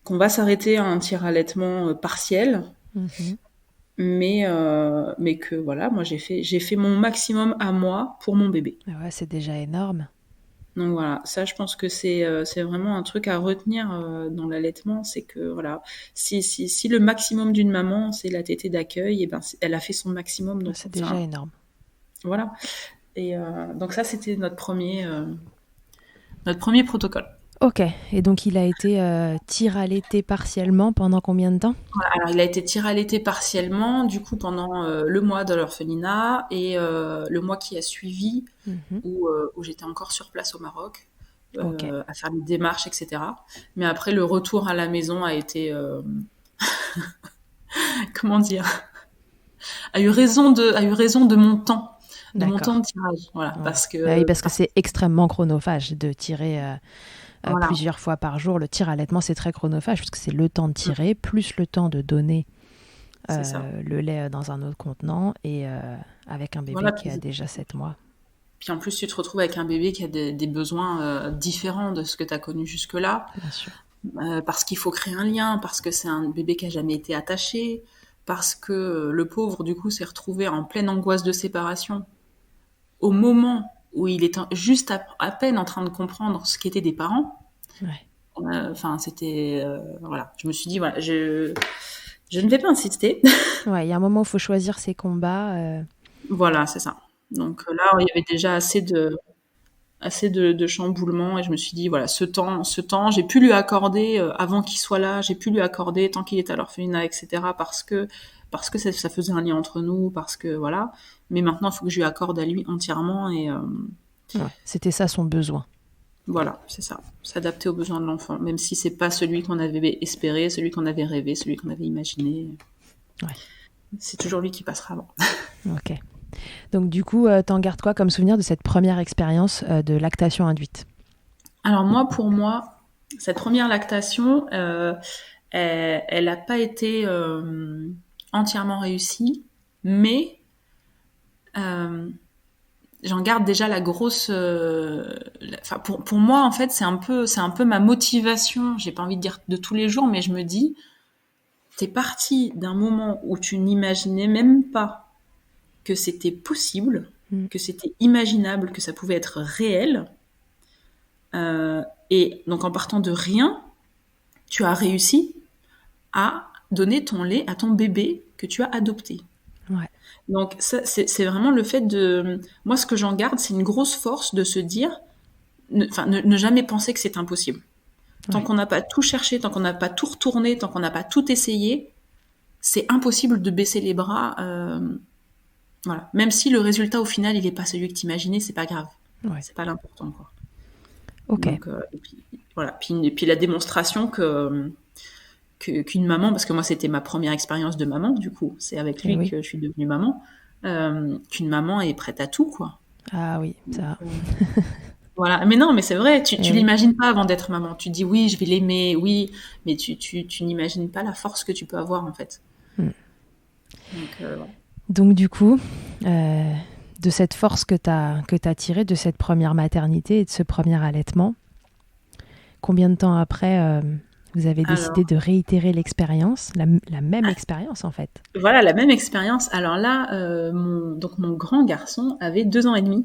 qu'on va s'arrêter à un tir-allaitement partiel, Mhm. mais que voilà, moi j'ai fait mon maximum à moi pour mon bébé. Ah ouais, c'est déjà énorme. Donc voilà, ça je pense que c'est vraiment un truc à retenir dans l'allaitement, c'est que voilà, si le maximum d'une maman c'est la tétée d'accueil, et ben elle a fait son maximum, Ah, donc c'est déjà enfin énorme. voilà. Et donc ça c'était notre premier protocole. Ok, et donc il a été tir-allaité partiellement pendant combien de temps? Voilà, alors il a été tiré à l'été partiellement, du coup pendant le mois de l'orphelinat et le mois qui a suivi Mhm. où j'étais encore sur place au Maroc Ok, à faire les démarches, etc. Mais après le retour à la maison a été, comment dire, a eu raison de mon temps d'accord. de tirage, voilà, Ouais. parce Bah oui, que parce que c'est extrêmement chronophage de tirer voilà, plusieurs fois par jour. Le tir allaitement, c'est très chronophage parce que c'est le temps de tirer plus le temps de donner c'est ça. le lait dans un autre contenant et avec un bébé Voilà, qui a déjà 7 mois. puis en plus tu te retrouves avec un bébé qui a des besoins différents de ce que tu as connu jusque-là. Bien sûr. Parce qu'il faut créer un lien, parce que c'est un bébé qui a jamais été attaché, parce que le pauvre, du coup, s'est retrouvé en pleine angoisse de séparation au moment où il est juste à peine en train de comprendre ce qu'étaient des parents. Ouais. Enfin, c'était... voilà, je me suis dit, voilà, je ne vais pas insister. Ouais, il y a un moment où il faut choisir ses combats. Voilà, c'est ça. Donc là, il y avait déjà assez de chamboulements et je me suis dit voilà ce temps j'ai pu lui accorder avant qu'il soit là, j'ai pu lui accorder tant qu'il est à l'orphelinat, etc. Parce que ça faisait un lien entre nous, parce que voilà, mais maintenant il faut que je lui accorde à lui entièrement et Ouais, c'était ça son besoin. voilà, c'est ça, s'adapter aux besoins de l'enfant, même si c'est pas celui qu'on avait espéré, celui qu'on avait rêvé, celui qu'on avait imaginé, Ouais, c'est toujours lui qui passera avant. ok. Donc du coup, t'en gardes quoi comme souvenir de cette première expérience de lactation induite? Alors moi, pour moi, cette première lactation, elle n'a pas été entièrement réussie, mais euh, j'en garde déjà la grosse. Enfin, pour moi, en fait, c'est un peu ma motivation. J'ai pas envie de dire de tous les jours, mais je me dis, t'es parti d'un moment où tu n'imaginais même pas que c'était possible, Mm. que c'était imaginable, que ça pouvait être réel. Et donc, en partant de rien, tu as réussi à donner ton lait à ton bébé que tu as adopté. Ouais, Donc ça, c'est vraiment le fait de... Moi, ce que j'en garde, c'est une grosse force de se dire, ne jamais penser que c'est impossible. Tant ouais, qu'on n'a pas tout cherché, tant qu'on n'a pas tout retourné, tant qu'on n'a pas tout essayé, c'est impossible de baisser les bras. Voilà. Même si le résultat au final, il n'est pas celui que tu imaginais, c'est pas grave. ouais. C'est pas l'important, quoi. Ok. Donc, et puis, voilà. Et puis la démonstration qu'une maman, parce que moi c'était ma première expérience de maman, du coup, c'est avec Et lui oui. que je suis devenue maman, qu'une maman est prête à tout, quoi. Ah oui, ça. Voilà, mais non, mais c'est vrai, Et tu oui. l'imagines pas avant d'être maman. Tu dis oui, je vais l'aimer, oui, mais tu n'imagines pas la force que tu peux avoir en fait. Mm. Donc, voilà. Donc du coup, euh, de cette force que t'as tirée de cette première maternité et de ce premier allaitement, combien de temps après vous avez décidé Alors, de réitérer l'expérience, la même expérience en fait? voilà la même expérience. Alors là, donc mon grand garçon avait 2 ans et demi,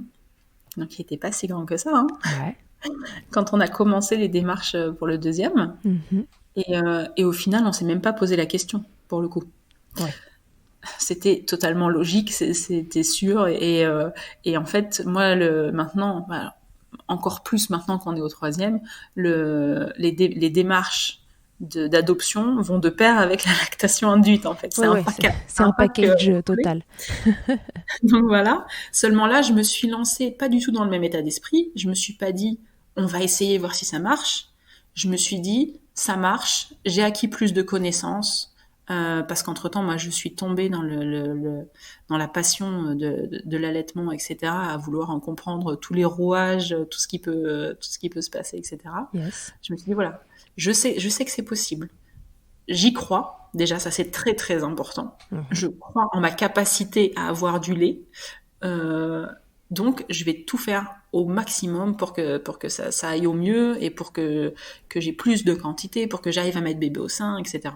donc il était pas si grand que ça, hein, Ouais. quand on a commencé les démarches pour le deuxième. Mhm. Et au final, on s'est même pas posé la question, pour le coup. Ouais. C'était totalement logique, c'était sûr. Et en fait, moi, maintenant, voilà, encore plus maintenant qu'on est au troisième, les démarches d'adoption vont de pair avec la lactation induite, en fait. Ouais, ouais, C'est c'est un un pack package complet. total. Donc voilà. Seulement là, je me suis lancée pas du tout dans le même état d'esprit. Je me suis pas dit, on va essayer, voir si ça marche. Je me suis dit, ça marche, j'ai acquis plus de connaissances. Parce qu'entre-temps, moi, je suis tombée dans dans la passion de l'allaitement, etc., à vouloir en comprendre tous les rouages, tout ce qui peut se passer, etc. Yes. Je me suis dit, voilà, je sais que c'est possible. J'y crois. Déjà, ça, c'est très, très important. Mhm. Je crois en ma capacité à avoir du lait. Euh, donc, je vais tout faire au maximum pour que ça aille au mieux et pour que j'ai plus de quantité, pour que j'arrive à mettre bébé au sein, etc.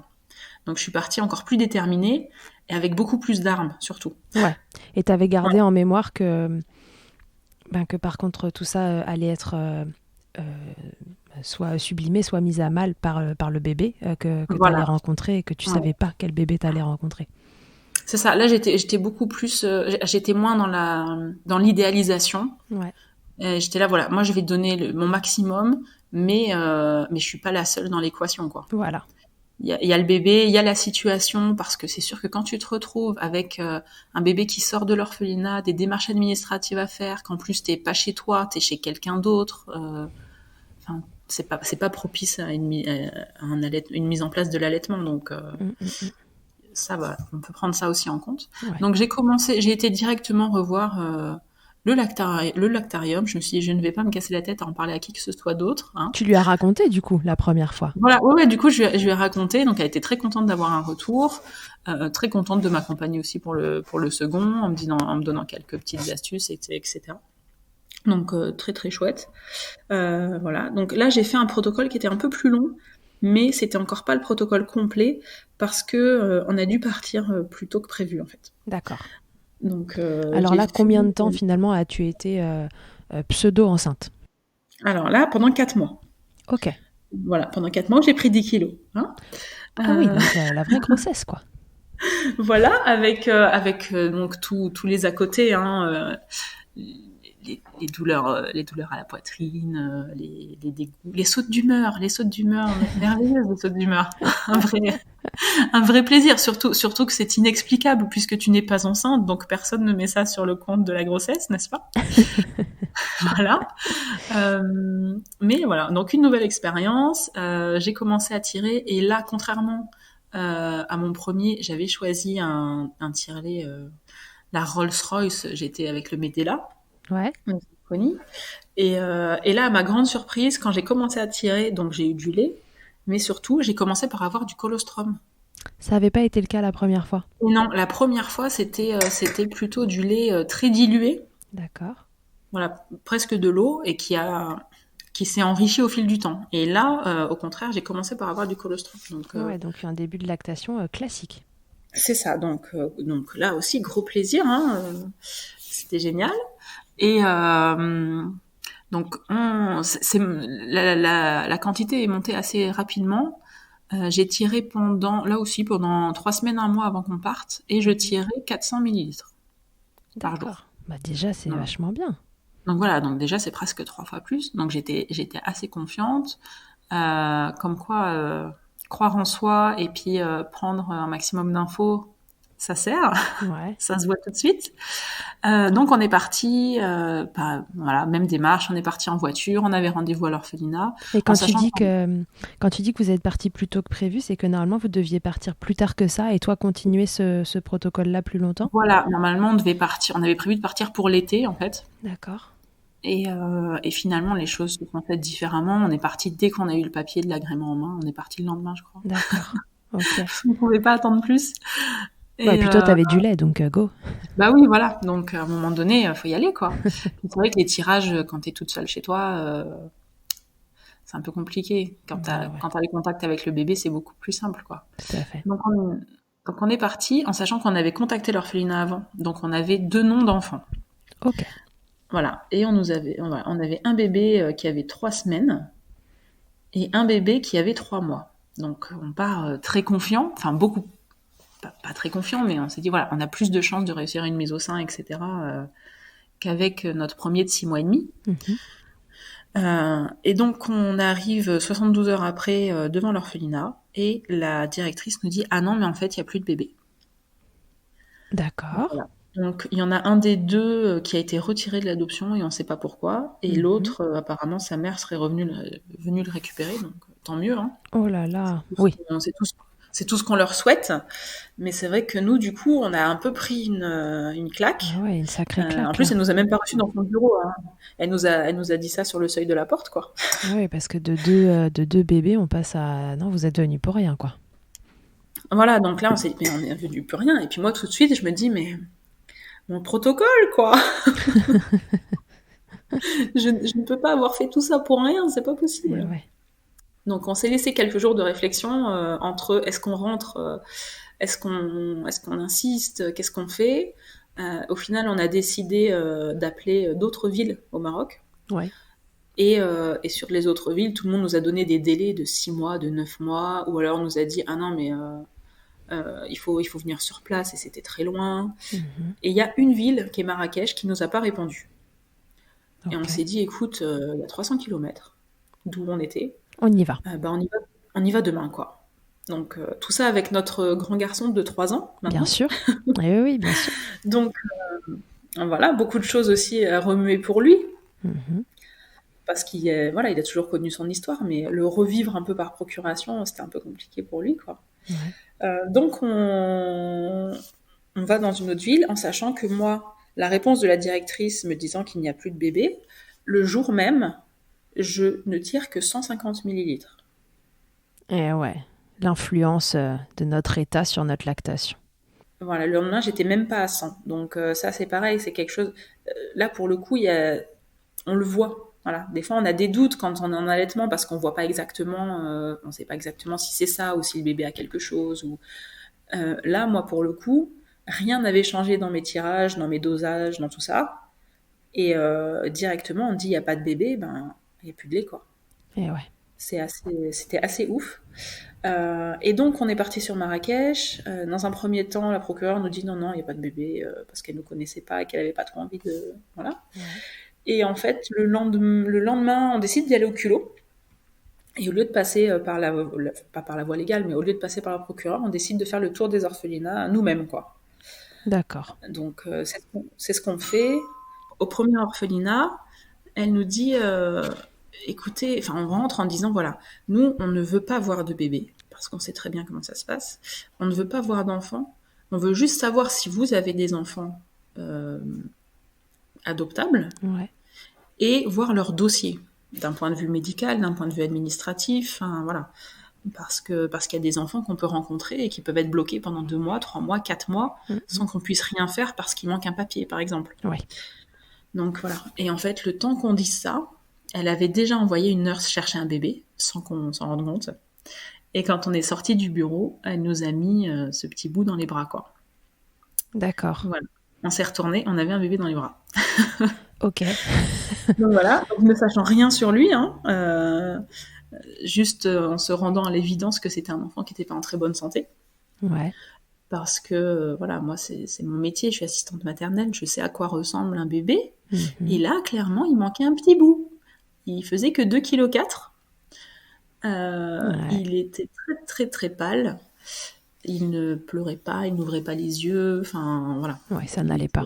Donc, je suis partie encore plus déterminée et avec beaucoup plus d'armes, surtout. Ouais. Et t'avais Ouais, gardé en mémoire que par contre tout ça allait être euh, soit sublimé, soit mis à mal par le bébé que tu allais voilà. rencontrer et que tu Ouais. savais pas quel bébé tu allais rencontrer. C'est ça. Là, j'étais beaucoup plus, j'étais moins dans l'idéalisation. Ouais. J'étais là, voilà, moi je vais donner mon maximum. mais je suis pas la seule dans l'équation, quoi. Voilà. Il y a le bébé, il y a la situation, parce que c'est sûr que quand tu te retrouves avec un bébé qui sort de l'orphelinat, des démarches administratives à faire, qu'en plus t'es pas chez toi, t'es chez quelqu'un d'autre, enfin, c'est pas propice à une mise en place de l'allaitement, donc ça va, on peut prendre ça aussi en compte. Ouais. Donc j'ai été directement revoir le lactarium. Je me suis dit, je ne vais pas me casser la tête à en parler à qui que ce soit d'autre, hein. Tu lui as raconté, du coup, la première fois? Voilà, ouais, du coup, je lui ai raconté, donc elle était très contente d'avoir un retour, très contente de m'accompagner aussi pour le second, en me donnant quelques petites astuces, etc. Donc très très chouette. Voilà. Donc là, j'ai fait un protocole qui était un peu plus long, mais c'était encore pas le protocole complet parce que on a dû partir plus tôt que prévu, en fait. D'accord. Donc Alors là, combien de temps finalement as-tu été pseudo-enceinte? Alors là, pendant 4 mois. Ok. Voilà, pendant 4 mois, j'ai pris 10 kilos. Hein. Ah oui, donc la vraie grossesse, quoi. Voilà, avec donc tous les à côté, hein, les douleurs à la poitrine, les dégoûts, les sautes d'humeur merveilleuses, les sautes d'humeur, un vrai plaisir, surtout que c'est inexplicable puisque tu n'es pas enceinte, donc personne ne met ça sur le compte de la grossesse, n'est-ce pas? Voilà. Mais voilà, donc une nouvelle expérience. J'ai commencé à tirer et là, contrairement à mon premier, j'avais choisi un tirelet, la Rolls-Royce. J'étais avec le Medela. Ouais. Et là, à ma grande surprise, quand j'ai commencé à tirer, donc j'ai eu du lait, mais surtout, j'ai commencé par avoir du colostrum. Ça n'avait pas été le cas la première fois? Non, la première fois, c'était plutôt du lait très dilué, D'accord. voilà, presque de l'eau, et qui s'est enrichi au fil du temps. Et là, au contraire, j'ai commencé par avoir du colostrum. Ouais, donc un début de lactation classique. C'est ça. Donc là aussi, gros plaisir, hein, c'était génial. Et donc, la quantité est montée assez rapidement. J'ai tiré pendant 3 semaines, un mois avant qu'on parte, et je tirais 400 millilitres par jour. D'accord. Bah déjà, c'est Voilà. vachement bien. Donc voilà, donc déjà c'est presque 3 fois plus. Donc j'étais assez confiante, comme quoi croire en soi et puis prendre un maximum d'infos, ça sert, Ouais. ça se voit tout de suite. Donc on est parti, voilà, même démarche, on est parti en voiture, on avait rendez-vous à l'orphelinat, Et en quand tu sachant dis que vous êtes parti plus tôt que prévu, c'est que normalement vous deviez partir plus tard que ça et toi continuer ce protocole-là plus longtemps? voilà, normalement on avait prévu de partir pour l'été en fait. D'accord. Et finalement, les choses se sont faites différemment. On est parti dès qu'on a eu le papier de l'agrément en main. On est parti le lendemain, je crois. D'accord. Ok. On ne pouvait pas attendre plus. Ouais, et Et puis toi, t'avais du lait, donc go. bah oui, voilà. Donc à un moment donné, faut y aller, quoi. Puis c'est vrai que les tirages, quand t'es toute seule chez toi, c'est un peu compliqué. Quand Bah ouais, t'as les contacts avec le bébé, c'est beaucoup plus simple, quoi. tout à fait. Donc on est parti en sachant qu'on avait contacté l'orphelinat avant. Donc on avait 2 noms d'enfants. Ok. Voilà. Et on avait un bébé qui avait 3 semaines et un bébé qui avait 3 mois. Donc on part très confiant, enfin beaucoup, pas très confiant, mais on s'est dit voilà, on a plus de chances de réussir une mise au sein, etc. Qu'avec notre premier de 6 mois et demi. Mhm. Et donc on arrive 72 heures après devant l'orphelinat et la directrice nous dit ah non mais en fait il y a plus de bébé. D'accord. Voilà. Donc il y en a un des deux qui a été retiré de l'adoption et on ne sait pas pourquoi. Et l'autre, apparemment, sa mère serait venue le récupérer, donc tant mieux. Hein. Oh là là. Oui. C'est tout ce qu'on leur souhaite. Mais c'est vrai que nous, du coup, on a un peu pris une claque. Ah ouais, une sacrée En claque plus, là. elle nous a même pas reçus dans son bureau. Hein. Elle nous a dit ça sur le seuil de la porte, quoi. Ah oui, parce que de deux bébés, on passe à... Non, vous êtes venus pour rien, quoi. Voilà, donc là, on s'est dit, mais on est venu plus rien. Et puis moi, tout de suite, je me dis, mais mon protocole, quoi. Je ne peux pas avoir fait tout ça pour rien, c'est pas Eh possible. ouais. Donc on s'est laissé quelques jours de réflexion entre est-ce qu'on rentre, est-ce qu'on insiste, qu'est-ce qu'on fait. Au final, on a décidé d'appeler d'autres villes au Maroc. Ouais. Et sur les autres villes, tout le monde nous a donné des délais de 6 mois, de 9 mois, ou alors on nous a dit ah non mais il faut venir sur place et c'était très loin. Mhm. Et il y a une ville qui est Marrakech qui nous a pas répondu. Et on Ok. s'est dit écoute, il y a 300 kilomètres. d'où on était. On y va. On y va demain, quoi. Donc, tout ça avec notre grand garçon de 3 ans, Bien maintenant. sûr. Eh oui, bien sûr. Donc, voilà, beaucoup de choses aussi à remuer pour lui, Mhm. parce voilà, il a toujours connu son histoire, mais le revivre un peu par procuration, c'était un peu compliqué pour lui, quoi. Ouais. Donc, on va dans une autre ville en sachant que moi, la réponse de la directrice me disant qu'il n'y a plus de bébé, le jour même, je ne tire que 150 millilitres. Et ouais, l'influence de notre état sur notre lactation. Voilà, le lendemain, j'étais même pas à 100. Donc ça, c'est pareil, c'est quelque chose... là, pour le coup, on le voit. Voilà. Des fois, on a des doutes quand on est en allaitement parce qu'on voit pas exactement, on sait pas exactement si c'est ça ou si le bébé a quelque chose. Là, moi, pour le coup, rien n'avait changé dans mes tirages, dans mes dosages, dans tout ça. Et directement, on dit, il n'y a pas de bébé, ben, il n'y a plus de lait, quoi. Et ouais. C'était assez ouf. Et donc, on est parti sur Marrakech. Dans un premier temps, la procureure nous dit non, non, il n'y a pas de bébé, parce qu'elle ne nous connaissait pas et qu'elle n'avait pas trop envie de... Voilà. Ouais. Et en fait, le lendemain, on décide d'y aller au culot. Et au lieu de passer pas par la voie légale, mais au lieu de passer par la procureure, on décide de faire le tour des orphelinats nous-mêmes, quoi. D'accord. Donc, c'est ce qu'on fait. Au premier orphelinat, elle nous dit, écoutez, enfin, on rentre en disant, voilà, nous, on ne veut pas voir de bébé, parce qu'on sait très bien comment ça se passe. On ne veut pas voir d'enfants. On veut juste savoir si vous avez des enfants adoptables Ouais. et voir leur dossier, d'un point de vue médical, d'un point de vue administratif, enfin, voilà. Parce qu'il y a des enfants qu'on peut rencontrer et qui peuvent être bloqués pendant 2 mois, 3 mois, 4 mois, Mhm. sans qu'on puisse rien faire parce qu'il manque un papier, par exemple. Ouais. Donc voilà. Et en fait, le temps qu'on dise ça, elle avait déjà envoyé une nurse chercher un bébé, sans qu'on s'en rende compte. Et quand on est sorti du bureau, elle nous a mis ce petit bout dans les bras, quoi. D'accord. Voilà. On s'est retourné, on avait un bébé dans les bras. Ok. Donc voilà, donc, ne sachant rien sur lui, hein, juste en se rendant à l'évidence que c'était un enfant qui n'était pas en très bonne santé. Ouais. Parce que, voilà, moi, c'est mon métier, je suis assistante maternelle, je sais à quoi ressemble un bébé. Et Mhm. là, clairement, il manquait un petit bout. Il faisait que 2,4 kg. Ouais. Il était très, très, très pâle. Il ne pleurait pas, il n'ouvrait pas les yeux. Enfin, voilà. Ouais, ça n'allait pas.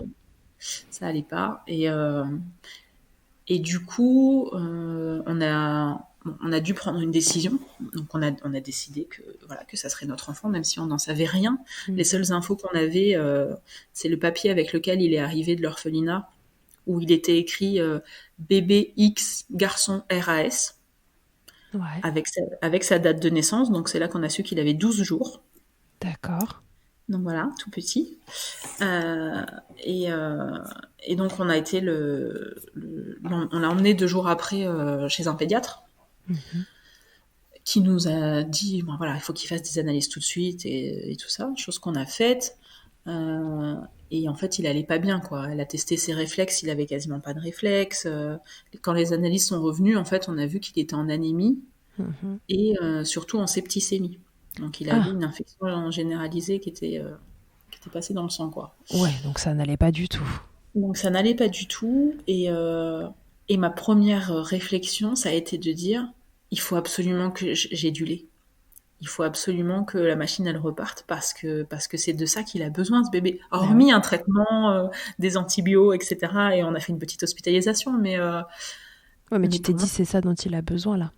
Ça allait pas. Et du coup, on a dû prendre une décision. Donc, on a décidé que, voilà, que ça serait notre enfant, même si on n'en savait rien. Les Mhm. seules infos qu'on avait, c'est le papier avec lequel il est arrivé de l'orphelinat, où il était écrit bébé X garçon RAS, Ouais. avec sa date de naissance. Donc, c'est là qu'on a su qu'il avait 12 jours. D'accord. Donc voilà, tout petit. Euh, et, euh, et donc on a été on l'a emmené 2 jours après chez un pédiatre Mhm. qui nous a dit bon voilà il faut qu'il fasse des analyses tout de suite et tout ça, chose qu'on a faite. Euh, et en fait il allait pas bien quoi. Elle a testé ses réflexes, il avait quasiment pas de réflexes. Quand les analyses sont revenues, en fait on a vu qu'il était en anémie Mhm. et surtout en septicémie. Donc il avait Ah, une infection généralisée qui était passée dans le sang quoi. ouais, donc ça n'allait pas du tout. Donc ça n'allait pas du tout. Et ma première réflexion, ça a été de dire, il faut absolument que j'ai du lait. Il faut absolument que la machine elle reparte parce que c'est de ça qu'il a besoin ce bébé. Bah oui. Hormis un traitement, des antibiotiques, etc. Et on a fait une petite hospitalisation, Ouais, mais mais tu t'es pour dit, c'est ça dont il a besoin là.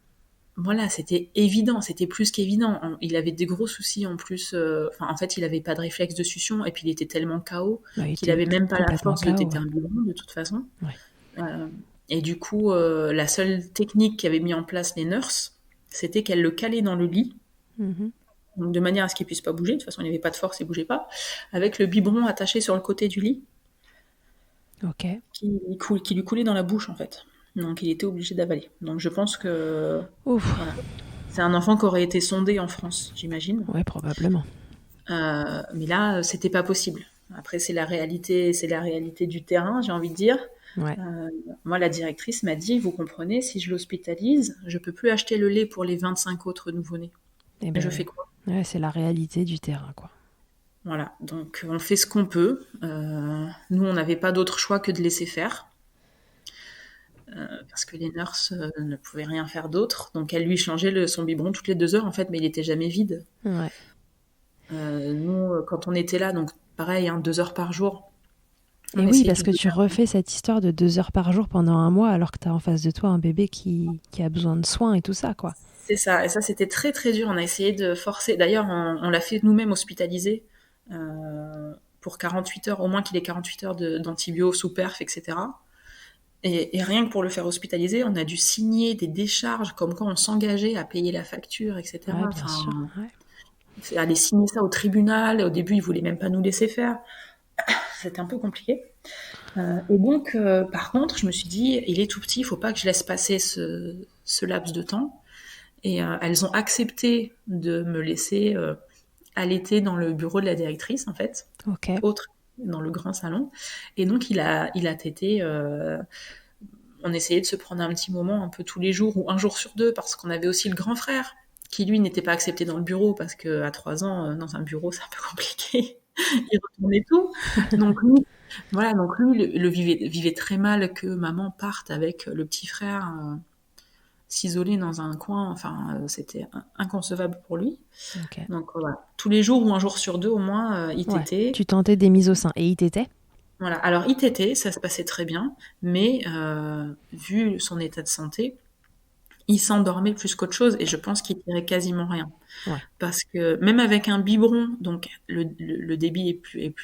voilà, c'était évident, c'était plus qu'évident. Il avait des gros soucis en plus. Enfin, en fait, il avait pas de réflexe de succion et puis il était tellement KO Bah, il qu'il était avait même pas la complètement force de KO, téter ouais. un biberon de toute façon. Ouais. Euh, et du coup, la seule technique qu'avaient mis en place les nurses, c'était qu'elles le calaient dans le lit, Mhm. donc de manière à ce qu'il puisse pas bouger. De toute façon, il n'y avait pas de force, il bougeait pas, avec le biberon attaché sur le côté du lit, Ok. qui lui coulait dans la bouche en fait. Donc il était obligé d'avaler. Donc je pense que Ouf. voilà, c'est un enfant qui aurait été sondé en France, j'imagine. Ouais, probablement. Mais là, c'était pas possible. Après, c'est la réalité du terrain, j'ai envie de dire. Ouais. Euh, Moi, la directrice m'a dit, vous comprenez, si je l'hospitalise, je peux plus acheter le lait pour les 25 autres nouveau-nés. Eh Et ben je oui. fais quoi? Ouais, c'est la réalité du terrain, quoi. Voilà, donc on fait ce qu'on peut. Nous, on n'avait pas d'autre choix que de laisser faire. parce que les nurses ne pouvaient rien faire d'autre. Donc elles lui changeaient son biberon toutes les 2 heures en fait, mais il était jamais vide. Ouais. Nous, quand on était là, donc pareil, 2 heures par jour, on Et oui, essayait parce de que lui tu donner. refais cette histoire de 2 heures par jour pendant un mois alors que tu as en face de toi un bébé qui a besoin de soins et tout ça, quoi. C'est ça, et ça c'était très très dur. On a essayé de forcer. D'ailleurs, on l'a fait nous-mêmes hospitaliser pour 48 heures, au moins qu'il ait 48 heures d'antibio sous perf, etc. Et rien que pour le faire hospitaliser, on a dû signer des décharges comme quoi on s'engageait à payer la facture, Ouais, etc. bien sûr. Enfin, Ouais. aller signer ça au tribunal. Au début, ils voulaient même pas nous laisser faire. C'était un peu compliqué. Et donc, par contre, je me suis dit, il est tout petit, il faut pas que je laisse passer ce laps de temps. Et elles ont accepté de me laisser allaiter dans le bureau de la directrice, en fait, Ok. autre, dans le grand salon. Et donc, il a tété. On essayait de se prendre un petit moment un peu tous les jours ou un jour sur deux, parce qu'on avait aussi le grand frère qui, lui, n'était pas accepté dans le bureau, parce qu'à 3 ans, dans un bureau, c'est un peu compliqué. Il retournait tout. Donc, lui, voilà, donc lui le vivait très mal que maman parte avec le petit frère s'isoler dans un coin. Enfin, c'était inconcevable pour lui. Ok. Donc voilà, tous les jours ou un jour sur deux au moins, il Ouais. tétait. Tu tentais des mises au sein. Et il t'était? Voilà. Alors il tétait, ça se passait très bien, mais vu son état de santé, il s'endormait plus qu'autre chose et je pense qu'il tirait quasiment rien. Ouais. Parce que même avec un biberon, donc le débit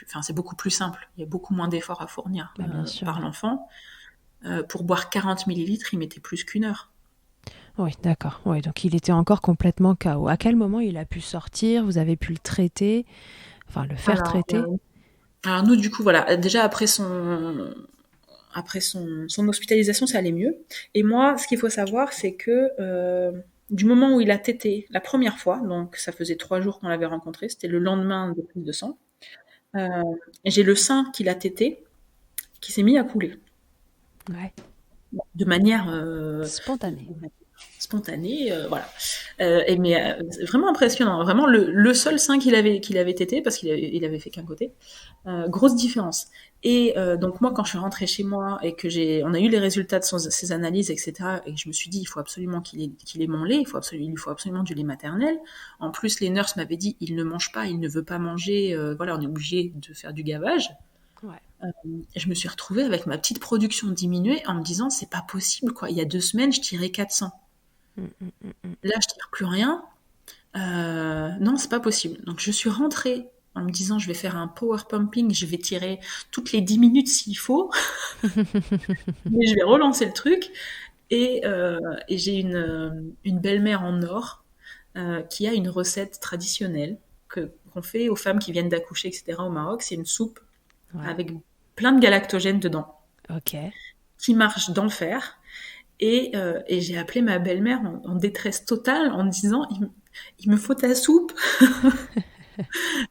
enfin c'est beaucoup plus simple. Il y a beaucoup moins d'efforts à fournir Bah, bien sûr, par ouais. l'enfant. Pour boire 40 millilitres, il mettait plus qu'1 heure. Oui, d'accord. Oui, donc il était encore complètement KO. À quel moment il a pu sortir? Vous avez pu le traiter? Enfin, le faire Alors, traiter? alors nous, du coup, voilà, déjà après son hospitalisation, ça allait mieux. Et moi, ce qu'il faut savoir, c'est que du moment où il a tété la première fois, donc ça faisait 3 jours qu'on l'avait rencontré, c'était le lendemain de prise de sang, euh, j'ai le sein qu'il a tété qui s'est mis à couler Ouais. de manière Spontané. spontanée, voilà. Mais vraiment impressionnant, vraiment le seul sein qu'il avait tété parce qu'il avait fait qu'un côté. Grosse différence. Et donc moi, quand je suis rentrée chez moi et que on a eu les résultats de ses analyses, etc., et que je me suis dit, il faut absolument qu'il ait mon lait, il lui faut absolument du lait maternel. En plus, les nurses m'avaient dit, il ne mange pas, il ne veut pas manger, voilà, on est obligé de faire du gavage. Ouais. Et je me suis retrouvée avec ma petite production diminuée en me disant, c'est pas possible, quoi. Il y a 2 semaines, je tirais 400. Mm, mm, mm, mm. Là, je tire plus rien. Non, c'est pas possible. Donc je suis rentrée en me disant je vais faire un power pumping, je vais tirer toutes les 10 minutes s'il faut, mais je vais relancer le truc. Et j'ai une belle-mère en or qui a une recette traditionnelle qu'on fait aux femmes qui viennent d'accoucher, etc. au Maroc. C'est une soupe Ouais. avec plein de galactogènes dedans, Ok. qui marche d'enfer. Et j'ai appelé ma belle-mère en détresse totale en me disant il me faut ta soupe.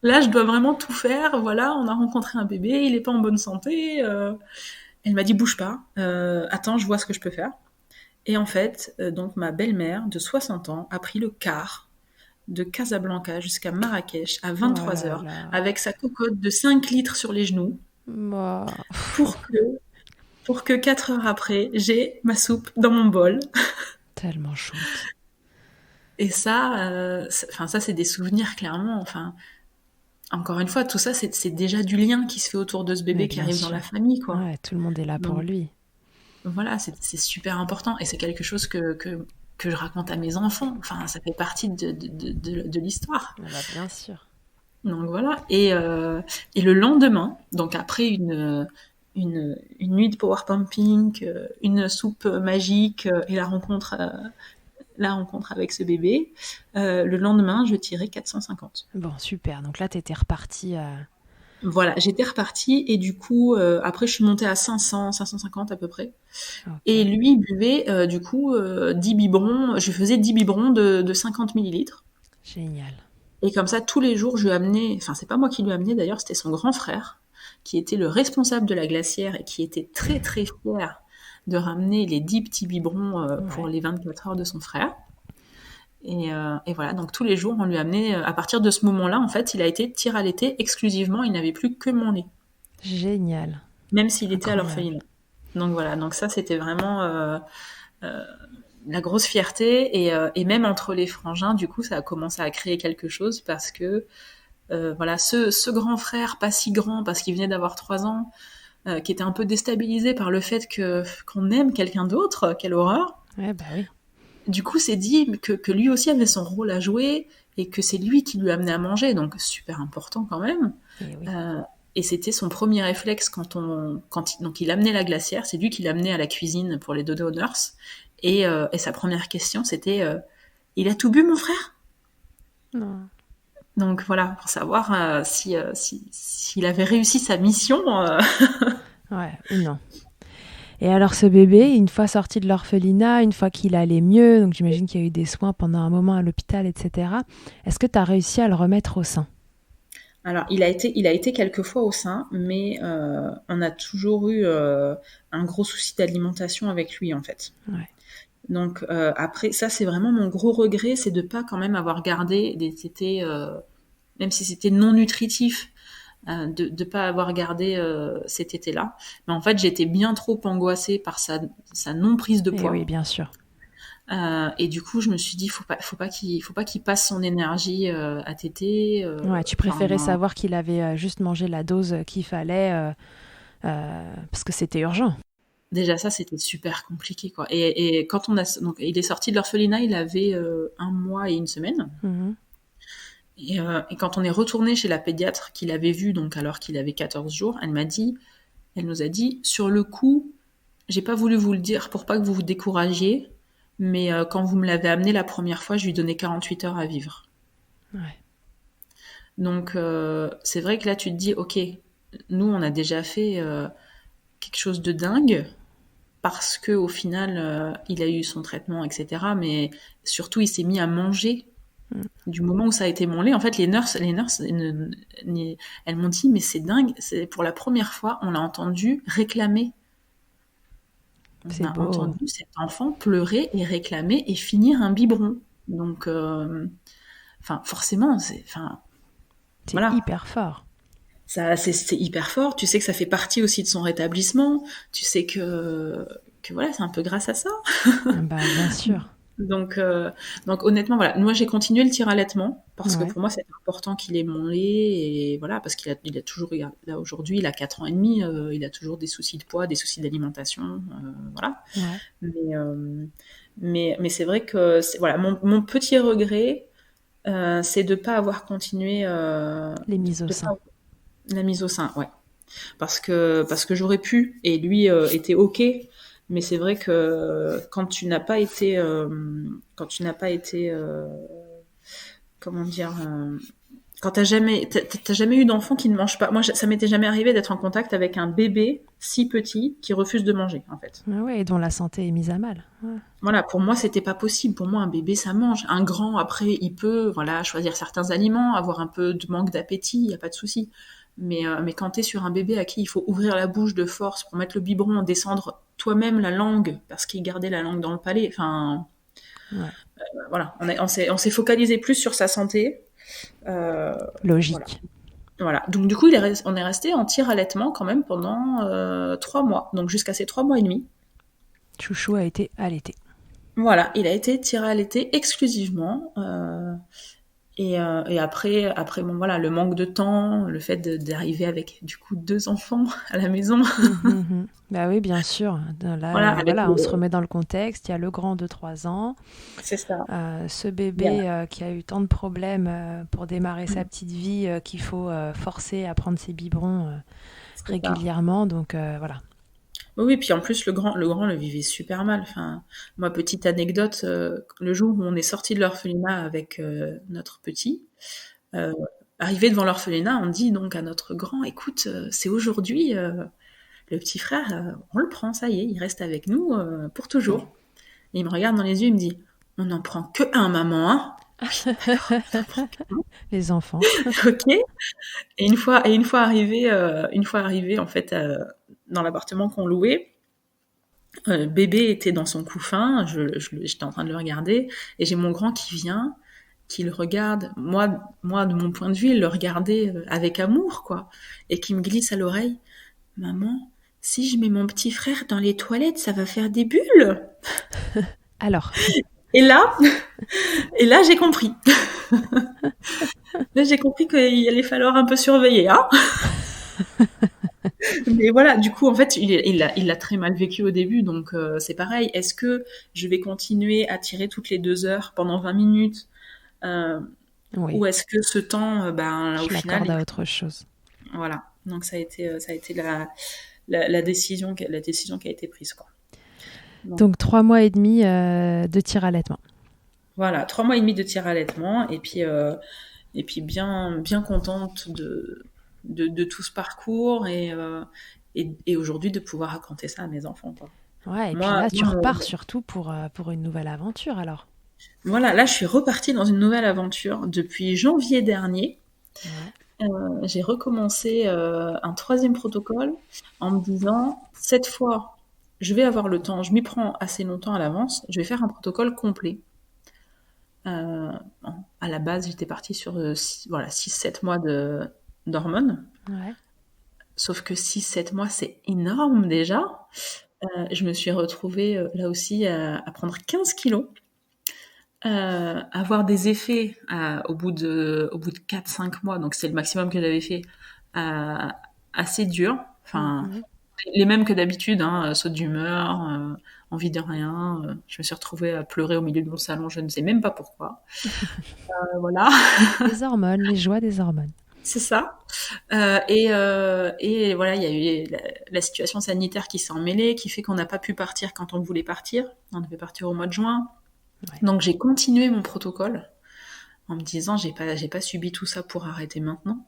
Là, je dois vraiment tout faire. Voilà, on a rencontré un bébé, il est pas en bonne santé. Elle m'a dit bouge pas. Attends, je vois ce que je peux faire. Et en fait, donc ma belle-mère de 60 ans a pris le car de Casablanca jusqu'à Marrakech à Oh 23 là heures là. avec sa cocotte de 5 litres sur les genoux Bah, pour que, pour que 4 heures après, j'ai ma soupe dans mon bol. tellement chouette. Et ça, enfin ça c'est des souvenirs clairement. Enfin, encore une fois, tout ça c'est déjà du lien qui se fait autour de ce Mais bébé qui bien arrive dans la sûr. famille, quoi. Ouais, tout le monde est là pour Donc lui. voilà, c'est super important et c'est quelque chose que je raconte à mes enfants. Enfin, ça fait partie de l'histoire. Ah bah, bien sûr. Donc voilà. Et le lendemain, donc après une nuit de power pumping, une soupe magique et la rencontre avec ce bébé, le lendemain, je tirais 450. Bon, super. Donc là, t'étais reparti à... Voilà, j'étais repartie et du coup, après, je suis montée à 500, 550 à peu près. Et Ok. lui, il buvait du coup 10 biberons. Je lui faisais 10 biberons de 50 millilitres. Génial. Et comme ça, tous les jours, je lui amenais. Enfin, c'est pas moi qui lui amenais d'ailleurs, c'était son grand frère qui était le responsable de la glacière et qui était très très fier de ramener les 10 petits biberons pour Ouais. les 24 heures de son frère. Et voilà, donc tous les jours, on lui amenait. À partir de ce moment-là, en fait, il a été tir à l'été exclusivement. Il n'avait plus que mon lait, Génial. même s'il était à Incroyable. l'orphelinat. Donc voilà, donc ça c'était vraiment euh, la grosse fierté et même entre les frangins, du coup, ça a commencé à créer quelque chose parce que voilà, ce grand frère, pas si grand parce qu'il venait d'avoir 3 ans, qui était un peu déstabilisé par le fait que qu'on aime quelqu'un d'autre, quelle horreur. Ouais, bah oui. Du coup, s'est dit que lui aussi avait son rôle à jouer et que c'est lui qui lui amenait à manger, donc super important quand même. Et oui. Euh, et c'était son premier réflexe donc il amenait la glacière, c'est lui qui l'amenait à la cuisine pour les dodo nurse. Et sa première question c'était il a tout bu mon frère? Non. Donc voilà, pour savoir s'il avait réussi sa mission. Ouais, ou non. Et alors ce bébé, une fois sorti de l'orphelinat, une fois qu'il allait mieux, donc j'imagine qu'il y a eu des soins pendant un moment à l'hôpital, etc. Est-ce que tu as réussi à le remettre au sein? Alors, il a été quelques fois au sein, mais on a toujours eu un gros souci d'alimentation avec lui, en fait. Ouais. Donc après, ça c'est vraiment mon gros regret, c'est de pas quand même avoir gardé des tétés, même si c'était non nutritif, de pas avoir gardé ces tétés-là. Mais en fait, j'étais bien trop angoissée par sa non prise de Et oui, poids. bien sûr. Et du coup, je me suis dit, faut pas qu'il passe son énergie à téter. Ouais, tu préférais savoir qu'il avait juste mangé la dose qu'il fallait parce que c'était urgent. Déjà ça, c'était super compliqué, quoi. Et quand donc il est sorti de l'orphelinat, il avait 1 mois et 1 semaine. Mhm. Et quand on est retourné chez la pédiatre qu'il avait vue, donc alors qu'il avait 14 jours, elle nous a dit, sur le coup, j'ai pas voulu vous le dire pour pas que vous vous découragiez, mais quand vous me l'avez amené la première fois, je lui donnais 48 heures à vivre. Ouais. Donc c'est vrai que là, tu te dis, ok, nous, on a déjà fait quelque chose de dingue, parce que au final, il a eu son traitement, etc. Mais surtout, il s'est mis à manger. Mm. Du moment où ça a été mon lait, en fait, les nurses, elles m'ont dit, mais c'est dingue, c'est pour la première fois, on l'a entendu réclamer. On C'est a beau. entendu cet enfant pleurer et réclamer et finir un biberon. Donc, enfin, forcément, C'est voilà, hyper fort. ça, c'est hyper fort. Tu sais que ça fait partie aussi de son rétablissement. Tu sais que voilà, c'est un peu grâce à ça. Ah bah, bien sûr. Donc honnêtement, voilà, moi j'ai continué le tir-allaitement parce que Ouais. pour moi c'était important qu'il ait mon lait et voilà, parce qu'il a toujours, là aujourd'hui il a 4 ans et demi, il a toujours des soucis de poids, des soucis d'alimentation, voilà. Ouais. Mais, mais c'est vrai que voilà, mon petit regret, c'est de pas avoir continué Les mises au sein. la mise au sein, ouais, parce que j'aurais pu et lui était ok, mais c'est vrai que quand tu n'as pas été comment dire, quand t'as jamais eu d'enfant qui ne mange pas. Moi, ça m'était jamais arrivé d'être en contact avec un bébé si petit qui refuse de manger, en fait. Ah ouais, et dont la santé est mise à mal. Ouais. Voilà, pour moi, c'était pas possible. Pour moi, un bébé, ça mange. Un grand, après, il peut, voilà, choisir certains aliments, avoir un peu de manque d'appétit, il y a pas de souci. Mais quand t'es sur un bébé à qui il faut ouvrir la bouche de force pour mettre le biberon, descendre toi-même la langue, parce qu'il gardait la langue dans le palais, enfin, Ouais. voilà, on s'est focalisé plus sur sa santé. Voilà. Logique. Voilà. Donc, du coup, on est resté en tir-allaitement quand même pendant 3 mois. Donc, jusqu'à ces 3 mois et demi. Chouchou a été allaité. Voilà, il a été tiré à l'été exclusivement. Et après, bon voilà, le manque de temps, le fait d'arriver avec du coup 2 enfants à la maison, Mhm. Bah oui, bien sûr. Là, voilà, avec voilà, on se remet dans le contexte. Il y a le grand de 3 ans, c'est ça. ce Bien. bébé qui a eu tant de problèmes pour démarrer sa petite vie, qu'il faut forcer à prendre ses biberons C'est ça. régulièrement. Donc voilà. Oui, oui, puis en plus le grand le vivait super mal. Enfin, moi, petite anecdote, le jour où on est sorti de l'orphelinat avec notre petit, euh, arrivé devant l'orphelinat, on dit donc à notre grand, écoute, c'est aujourd'hui, le petit frère, on le prend, ça y est, il reste avec nous pour toujours. Et il me regarde dans les yeux, il me dit, on n'en prend que un, maman, hein. Les enfants. Ok. Et une fois arrivé en fait dans l'appartement qu'on louait, bébé était dans son couffin, j'étais en train de le regarder, et j'ai mon grand qui vient, qui le regarde, moi de mon point de vue, il le regardait avec amour, quoi, et qui me glisse à l'oreille, maman, si je mets mon petit frère dans les toilettes, ça va faire des bulles. Alors, Et là, et là, j'ai compris. Là, j'ai compris qu'il allait falloir un peu surveiller, hein. Mais voilà, du coup, en fait, il l'a très mal vécu au début, donc c'est pareil. Est-ce que je vais continuer à tirer toutes les 2 heures pendant 20 minutes, euh, oui, ou est-ce que ce temps, ben, au je final, l'accorde à autre chose. voilà. Donc ça a été la décision qui a été prise, quoi. Donc Donc 3 mois et demi de tir allaitement. voilà, 3 mois et demi de tir allaitement, et puis bien contente de tout ce parcours et aujourd'hui de pouvoir raconter ça à mes enfants, quoi. Ouais, et puis Moi, là, tu moi, repars surtout pour une nouvelle aventure alors. voilà, là, je suis repartie dans une nouvelle aventure depuis janvier dernier. Ouais. J'ai recommencé un troisième protocole en me disant, cette fois, je vais avoir le temps, je m'y prends assez longtemps à l'avance, je vais faire un protocole complet. Bon, à la base, j'étais partie sur voilà, 6-7 mois d'hormones. Ouais. Sauf que 6-7 mois, c'est énorme déjà. Je me suis retrouvée là aussi à prendre 15 kilos, avoir des effets au bout de 4-5 mois, donc c'est le maximum que j'avais fait, euh, assez dur. Enfin, Mhm. les mêmes que d'habitude, hein, saut d'humeur, envie de rien. Je me suis retrouvée à pleurer au milieu de mon salon, je ne sais même pas pourquoi. Voilà, Les hormones, les joies des hormones. c'est ça. Et voilà, il y a eu la situation sanitaire qui s'est emmêlée, qui fait qu'on n'a pas pu partir quand on voulait partir. On devait partir au mois de juin. Ouais. Donc j'ai continué mon protocole en me disant j'ai pas subi tout ça pour arrêter maintenant,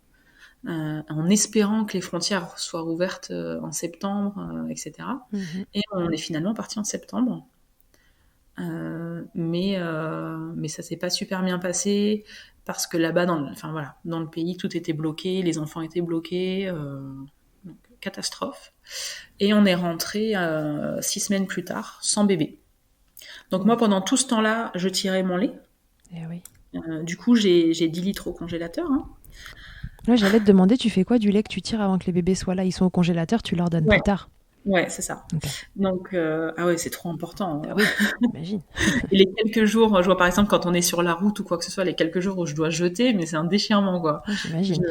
en espérant que les frontières soient rouvertes en septembre, etc. Mhm. Et on est finalement parti en septembre. Mais ça s'est pas super bien passé parce que là-bas, enfin voilà, dans le pays, tout était bloqué, les enfants étaient bloqués, donc catastrophe. Et on est rentré 6 semaines plus tard, sans bébé. Donc moi, Mhm. pendant tout ce temps-là, je tirais mon lait. Eh oui. Du coup, j'ai 10 litres au congélateur, hein. Là, j'allais te demander, tu fais quoi du lait que tu tires avant que les bébés soient là? Ils sont au congélateur, tu leur donnes Ouais, plus tard. ouais, c'est ça. Ok. Donc, ah ouais, c'est trop important, Ah hein. oui, j'imagine. Et les quelques jours, je vois par exemple quand on est sur la route ou quoi que ce soit, les quelques jours où je dois jeter, mais c'est un déchirement, quoi. Ah, Je- j'imagine.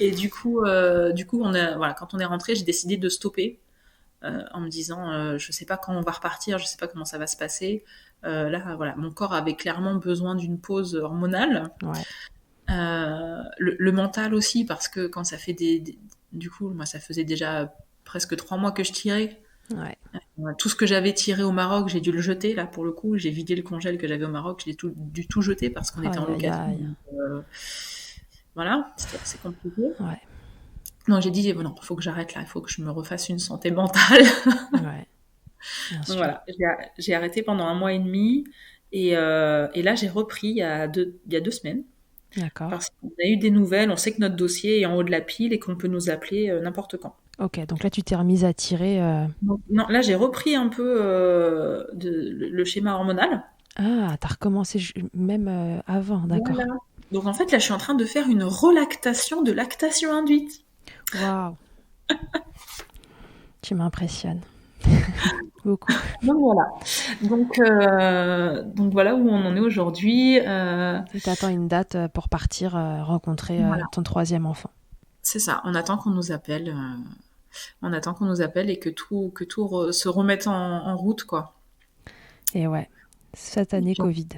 Et du coup, voilà, quand on est rentré, j'ai décidé de stopper en me disant, je sais pas quand on va repartir, je sais pas comment ça va se passer. Là, voilà, mon corps avait clairement besoin d'une pause hormonale. Ouais. Le mental aussi, parce que quand ça fait du coup, moi, ça faisait déjà presque 3 mois que je tirais. Ouais. Tout ce que j'avais tiré au Maroc, j'ai dû le jeter. Là, pour le coup, j'ai vidé le congèle que j'avais au Maroc, j'ai dû tout jeter parce qu'on était en Aïe, aïe, location. aïe. Donc, voilà, c'était assez compliqué. Ouais. Donc j'ai dit, bon, non, il faut que j'arrête là, il faut que je me refasse une santé mentale. Ouais. Bien Donc sûr. voilà, j'ai arrêté pendant 1 mois et demi. Et là, j'ai repris il y a 2 semaines. D'accord. Parce qu'on a eu des nouvelles, on sait que notre dossier est en haut de la pile et qu'on peut nous appeler n'importe quand. Ok, donc là, tu t'es remise à tirer. Donc, non, là, j'ai repris un peu le schéma hormonal. Ah, t'as recommencé même avant, Voilà. d'accord. Donc en fait, là, je suis en train de faire une relactation de lactation induite. Waouh, tu m'impressionnes. Beaucoup. Donc voilà. Donc voilà où on en est aujourd'hui. Et t'attends une date pour partir rencontrer Voilà. ton troisième enfant. C'est ça. On attend qu'on nous appelle. On attend qu'on nous appelle et que tout se remette en route, quoi. Et ouais, cette année Covid.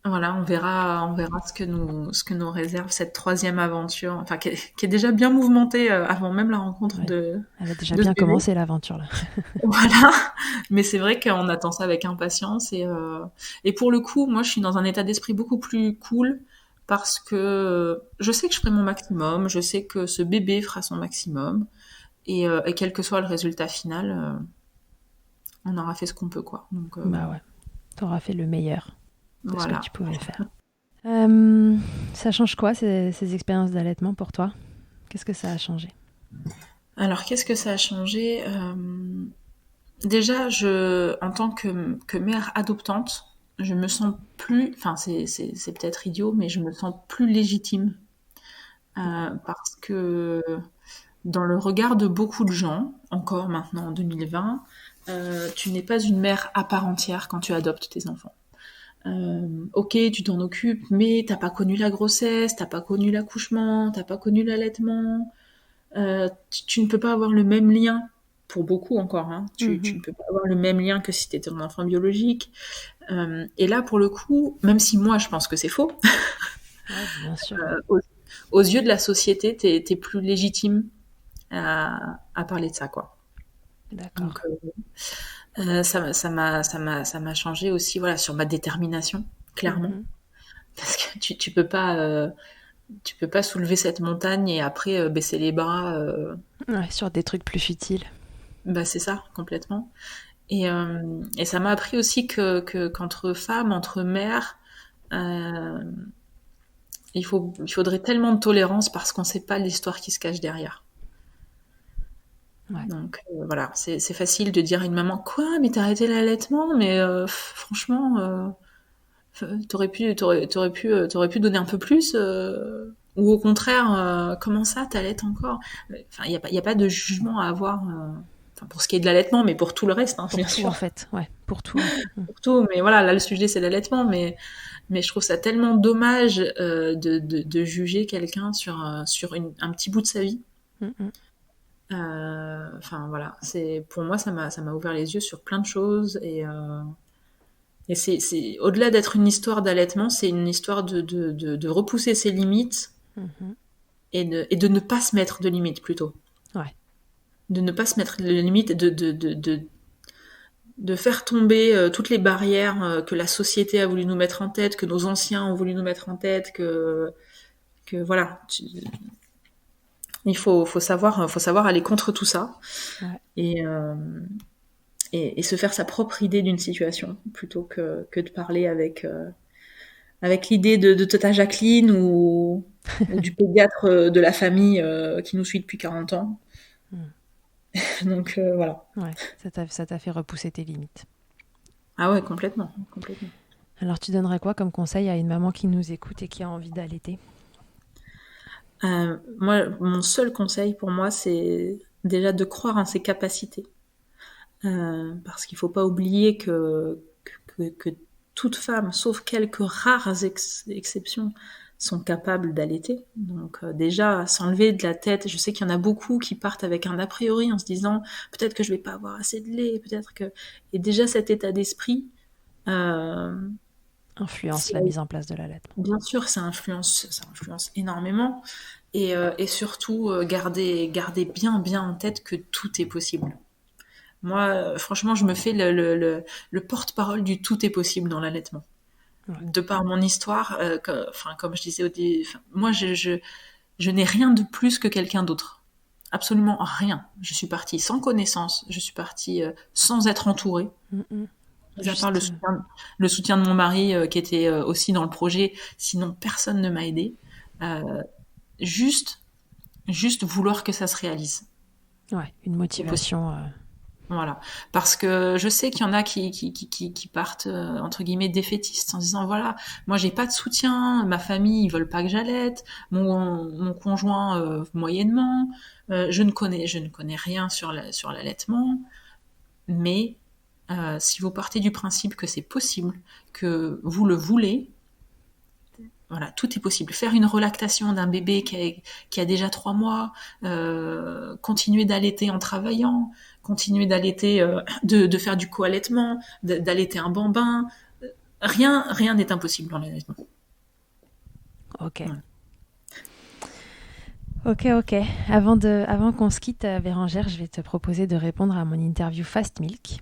Voilà, on verra ce que nous réserve cette troisième aventure, enfin qui est déjà bien mouvementée avant même la rencontre Ouais. Elle a déjà de ce bien bébé. commencé l'aventure là. Voilà, mais c'est vrai qu'on attend ça avec impatience et pour le coup, moi je suis dans un état d'esprit beaucoup plus cool parce que je sais que je ferai mon maximum, je sais que ce bébé fera son maximum et quel que soit le résultat final, on aura fait ce qu'on peut quoi. Donc Bah ouais, t'auras fait le meilleur de ce que voilà. tu pouvais faire. Euh, Ça change quoi ces expériences d'allaitement pour toi? Qu'est-ce que ça a changé? Alors qu'est-ce que ça a changé? Déjà, en tant que mère adoptante, je me sens plus, enfin c'est peut-être idiot, mais je me sens plus légitime parce que dans le regard de beaucoup de gens, encore maintenant en 2020, tu n'es pas une mère à part entière quand tu adoptes tes enfants. Ok, tu t'en occupes, mais t'as pas connu la grossesse, t'as pas connu l'accouchement, t'as pas connu l'allaitement. Tu ne peux pas avoir le même lien, pour beaucoup encore, hein, tu Mhm. ne peux pas avoir le même lien que si t'étais un enfant biologique. Et là, pour le coup, même si moi je pense que c'est faux, Ouais, bien sûr. aux, aux yeux de la société, t'es plus légitime à parler de ça, quoi. D'accord. Donc, ça m'a changé aussi, voilà, sur ma détermination, clairement. Mhm. Parce que tu peux pas soulever cette montagne et après baisser les bras. Ouais, sur des trucs plus futiles. Bah c'est ça, complètement. Et ça m'a appris aussi qu'entre femmes, entre mères, euh, il faudrait tellement de tolérance parce qu'on sait pas l'histoire qui se cache derrière. Ouais. Donc voilà, c'est facile de dire à une maman quoi, mais t'as arrêté l'allaitement, mais franchement, t'aurais pu donner un peu plus, ou au contraire, comment ça, t'allaites encore? Enfin, y a pas de jugement à avoir, enfin, pour ce qui est de l'allaitement, mais pour tout le reste, hein, Pour bien tout, en sûr, fait. Ouais, pour tout. Ouais. Mhm. pour tout. Mais voilà, là, le sujet, c'est l'allaitement, mais je trouve ça tellement dommage de juger quelqu'un sur un petit bout de sa vie. Mhm. Enfin voilà, c'est pour moi ça m'a ouvert les yeux sur plein de choses et c'est au-delà d'être une histoire d'allaitement, c'est une histoire de repousser ses limites Mhm. et de ne pas se mettre de limites plutôt. Ouais. De ne pas se mettre de limites, de faire tomber toutes les barrières que la société a voulu nous mettre en tête, que nos anciens ont voulu nous mettre en tête, que voilà. Faut savoir aller contre tout ça Ouais. et, et se faire sa propre idée d'une situation plutôt que de parler avec l'idée de Tata Jacqueline ou du pédiatre de la famille qui nous suit depuis 40 ans. Mhm. Donc voilà. Ouais. Ça t'a fait repousser tes limites. Ah ouais, complètement, complètement. Alors, tu donnerais quoi comme conseil à une maman qui nous écoute et qui a envie d'allaiter? Moi, mon seul conseil pour moi, c'est déjà de croire en ses capacités. Parce qu'il faut pas oublier que toute femme, sauf quelques rares exceptions, sont capables d'allaiter. Donc déjà, s'enlever de la tête, je sais qu'il y en a beaucoup qui partent avec un a priori en se disant peut-être que je vais pas avoir assez de lait, peut-être que... Et déjà cet état d'esprit, euh, Influence c'est- la mise en place de l'allaitement. bien sûr, ça influence énormément. Et surtout, garder bien en tête que tout est possible. Moi, franchement, je me fais le porte-parole du tout est possible dans l'allaitement. Ouais. De par mon histoire, enfin, comme je disais au début, moi, je n'ai rien de plus que quelqu'un d'autre. Absolument rien. Je suis partie sans connaissance, je suis partie sans être entourée, Mhm. mis à part Juste. le soutien de mon mari qui était aussi dans le projet. Sinon, personne ne m'a aidée. Euh, juste, juste vouloir que ça se réalise. Ouais, une C'est possible. motivation. Voilà. Parce que je sais qu'il y en a qui partent, entre guillemets, défaitistes en se disant, voilà, moi j'ai pas de soutien, ma famille, ils veulent pas que j'allaite, mon conjoint, moyennement, je ne connais rien sur l'allaitement, mais si vous partez du principe que c'est possible, que vous le voulez, voilà, tout est possible. Faire une relactation d'un bébé qui a déjà 3 mois, continuer d'allaiter en travaillant, continuer d'allaiter, de faire du co-allaitement, d'allaiter un bambin. Rien n'est impossible dans l'allaitement. Ok. Voilà. Ok, ok. Avant qu'on se quitte, Bérangère, je vais te proposer de répondre à mon interview Fast Milk.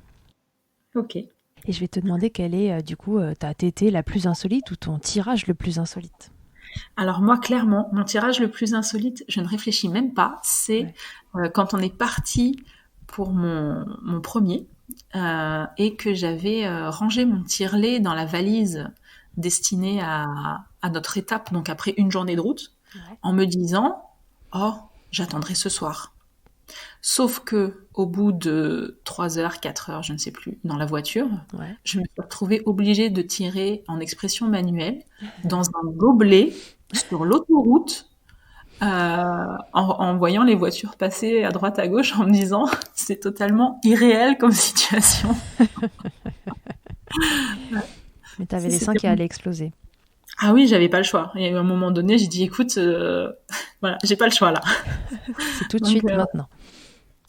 Ok. Et je vais te demander quelle est, du coup, ta tétée la plus insolite ou ton tirage le plus insolite. Alors moi, clairement, mon tirage le plus insolite, je ne réfléchis même pas, c'est Ouais. quand on est parti pour mon premier et que j'avais rangé mon tire-lait dans la valise destinée à notre étape, donc après une journée de route, Ouais. en me disant oh, j'attendrai ce soir. Sauf que au bout de 3 heures, 4 heures, je ne sais plus, dans la voiture, Ouais. je me suis retrouvée obligée de tirer en expression manuelle dans un gobelet sur l'autoroute en voyant les voitures passer à droite à gauche, en me disant c'est totalement irréel comme situation. Mais t'avais Ça, les seins c'était qui allaient exploser. Ah oui, j'avais pas le choix. Il y a eu un moment donné, j'ai dit écoute, voilà, j'ai pas le choix là. C'est tout de Donc suite maintenant.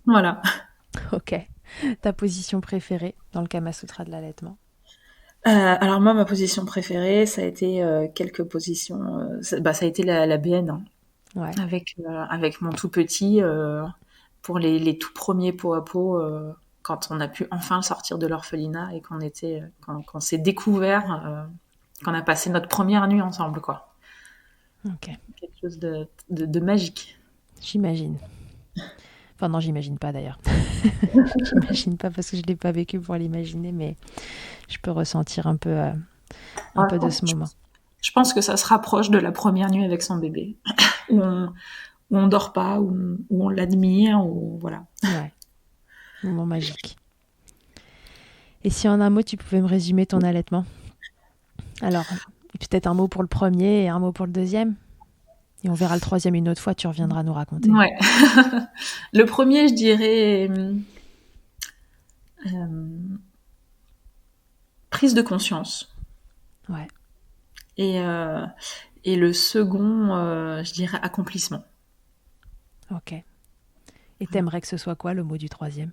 voilà. Ok. Ta position préférée dans le Kama Sutra de l'allaitement? Alors moi, ma position préférée, ça a été quelques positions. Ça a été la BN, hein, Ouais. avec mon tout petit pour les tout premiers pot à pot, quand on a pu enfin le sortir de l'orphelinat et qu'on s'est découvert, qu'on a passé notre première nuit ensemble, quoi. Ok. Quelque chose de magique. J'imagine. Enfin non, j'imagine pas d'ailleurs. J'imagine pas parce que je l'ai pas vécu pour l'imaginer, mais je peux ressentir un peu Alors, de ce moment. je pense que ça se rapproche de la première nuit avec son bébé, où on dort pas, où on l'admire, où voilà. Ouais. Moment magique. Et si en un mot, tu pouvais me résumer ton allaitement? Alors, peut-être un mot pour le premier et un mot pour le deuxième. Et on verra le troisième une autre fois, tu reviendras nous raconter. Ouais. Le premier, je dirais prise de conscience. Ouais. Et le second, je dirais accomplissement. Ok. Et t'aimerais que ce soit quoi le mot du troisième?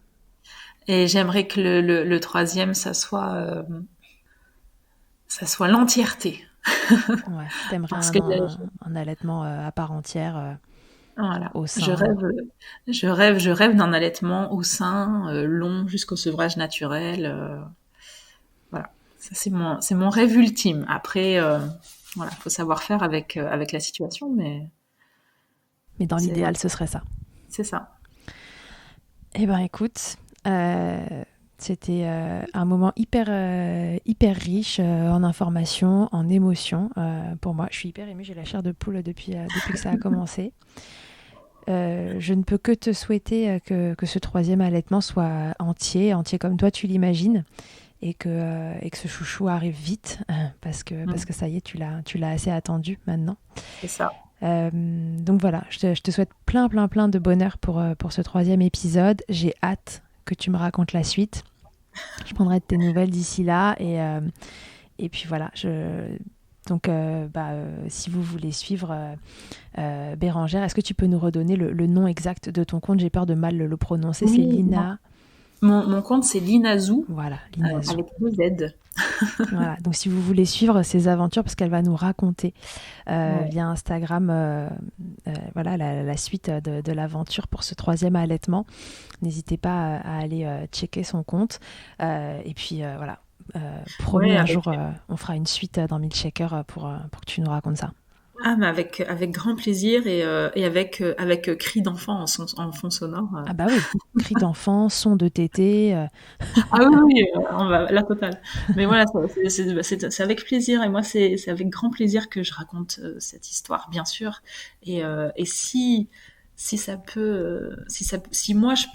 Et j'aimerais que le troisième, ça soit l'entièreté. Ouais. T'aimerais Parce que un allaitement à part entière voilà, au sein. je rêve d'un allaitement au sein, long jusqu'au sevrage naturel. Voilà, ça c'est mon rêve ultime. Après, voilà, faut savoir faire avec la situation, mais Mais dans c'est l'idéal, ce serait ça. c'est ça. Eh ben écoute, c'était un moment hyper riche en informations, en émotions pour moi. Je suis hyper émue, j'ai la chair de poule depuis que ça a commencé. Je ne peux que te souhaiter que ce troisième allaitement soit entier comme toi tu l'imagines, et que ce chouchou arrive vite, parce que ça y est, tu l'as assez attendu maintenant. C'est ça. Donc voilà, je te souhaite plein de bonheur pour ce troisième épisode. J'ai hâte que tu me racontes la suite. Je prendrai de tes nouvelles d'ici là. Et puis voilà, donc si vous voulez suivre Bérangère, est-ce que tu peux nous redonner le nom exact de ton compte? J'ai peur de mal le prononcer. C'est Oui, Lina. mon compte, c'est Linazou, Voilà, Lina Zou. avec 2 Z. Voilà, donc si vous voulez suivre ses aventures, parce qu'elle va nous raconter Ouais. via Instagram voilà, la suite de l'aventure pour ce troisième allaitement, n'hésitez pas à aller checker son compte. Et puis voilà, promis, Ouais, un jour, on fera une suite dans Milkshaker pour que tu nous racontes ça. mais avec grand plaisir et avec cri d'enfant en fond sonore. Ah bah oui, cris d'enfant, son de tété. Ah oui, oui, on va la totale. Mais voilà, c'est avec plaisir et moi c'est avec grand plaisir que je raconte cette histoire, bien sûr. Et si ça peut, si moi je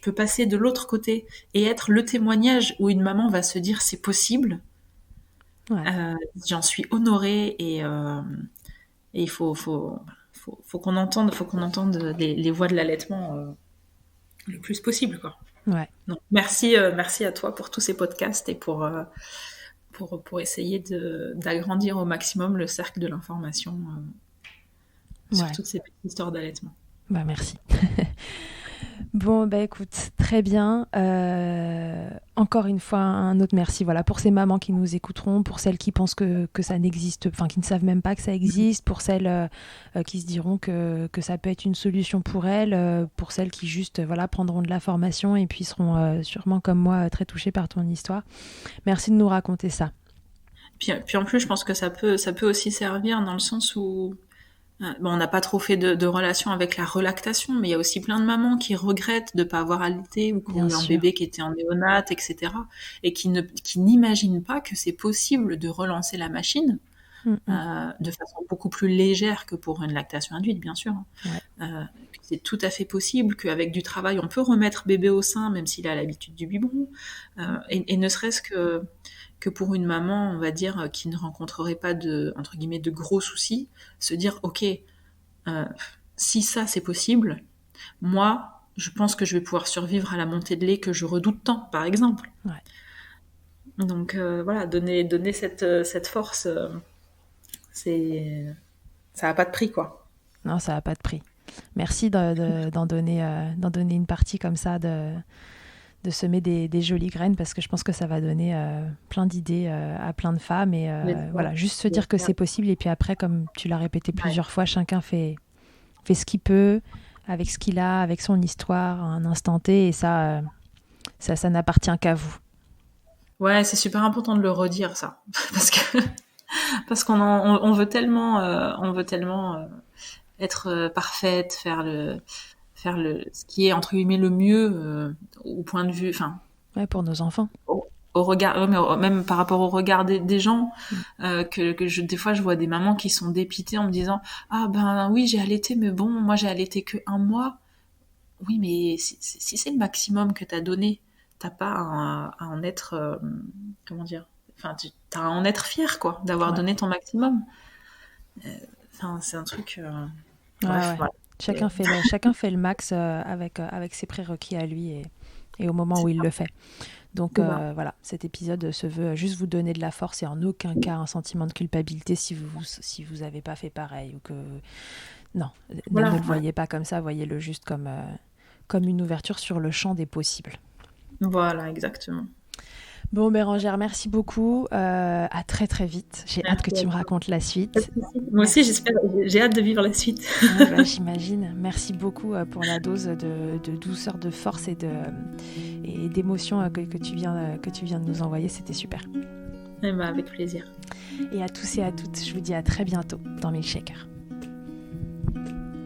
peux passer de l'autre côté et être le témoignage où une maman va se dire c'est possible, Ouais, j'en suis honorée et faut qu'on entende les voix de l'allaitement le plus possible, quoi. ouais. Donc, merci à toi pour tous ces podcasts et pour essayer d'agrandir au maximum le cercle de l'information sur Ouais, toutes ces petites histoires d'allaitement. bah merci. Bon, bah écoute, très bien. Encore une fois, un autre merci. Voilà, pour ces mamans qui nous écouteront, pour celles qui pensent que ça n'existe, enfin qui ne savent même pas que ça existe, pour celles qui se diront que ça peut être une solution pour elles, pour celles qui juste voilà prendront de la formation et puis seront sûrement comme moi très touchées par ton histoire. Merci de nous raconter ça. Puis en plus, je pense que ça peut aussi servir dans le sens où bon, on n'a pas trop fait de relation avec la relactation, mais il y a aussi plein de mamans qui regrettent de ne pas avoir allaité ou qui ont Bien eu un sûr. bébé qui était en néonate, etc. Et qui n'imaginent pas que c'est possible de relancer la machine Mm, mm. de façon beaucoup plus légère que pour une lactation induite, bien sûr. Ouais, C'est tout à fait possible qu'avec du travail, on peut remettre bébé au sein, même s'il a l'habitude du biberon. Et ne serait-ce que pour une maman, on va dire, qui ne rencontrerait pas entre guillemets, de gros soucis, se dire, ok, euh, si ça c'est possible, moi, je pense que je vais pouvoir survivre à la montée de lait que je redoute tant, par exemple. Ouais. Donc voilà, donner cette force, ça n'a pas de prix, quoi. Non, ça n'a pas de prix. Merci d'en donner une partie comme ça, de semer des jolies graines, parce que je pense que ça va donner plein d'idées à plein de femmes. Et voilà, juste se dire que c'est possible. Et puis après, comme tu l'as répété plusieurs fois, chacun fait ce qu'il peut, avec ce qu'il a, avec son histoire, à un instant T. Et ça n'appartient qu'à vous. Ouais, c'est super important de le redire, ça. Parce qu'on veut tellement, être parfaite, faire ce qui est entre guillemets le mieux au point de vue, enfin, Ouais, pour nos enfants. au regard, ouais, mais même par rapport au regard des gens, des fois je vois des mamans qui sont dépitées en me disant ah ben oui j'ai allaité, mais bon moi j'ai allaité que 1 mois. Oui, mais si c'est le maximum que t'as donné, t'as pas à en être comment dire, enfin t'as à en être fier, quoi, d'avoir donné ton maximum. Enfin c'est un truc bref, Ouais. voilà. Chacun fait le max avec ses prérequis à lui et au moment où il le fait. Donc voilà, cet épisode se veut juste vous donner de la force et en aucun cas un sentiment de culpabilité si vous avez pas fait pareil ou que non, ne le voyez pas comme ça, voyez-le juste comme une ouverture sur le champ des possibles. Voilà, exactement. Bon, Bérangère, merci beaucoup. À très très vite. J'ai hâte que tu me racontes la suite. Moi aussi, j'ai hâte de vivre la suite. Ouais, j'imagine. Merci beaucoup pour la dose de douceur, de force et d'émotion que tu viens de nous envoyer. C'était super. Eh ben, avec plaisir. Et à tous et à toutes, je vous dis à très bientôt dans Milkshaker.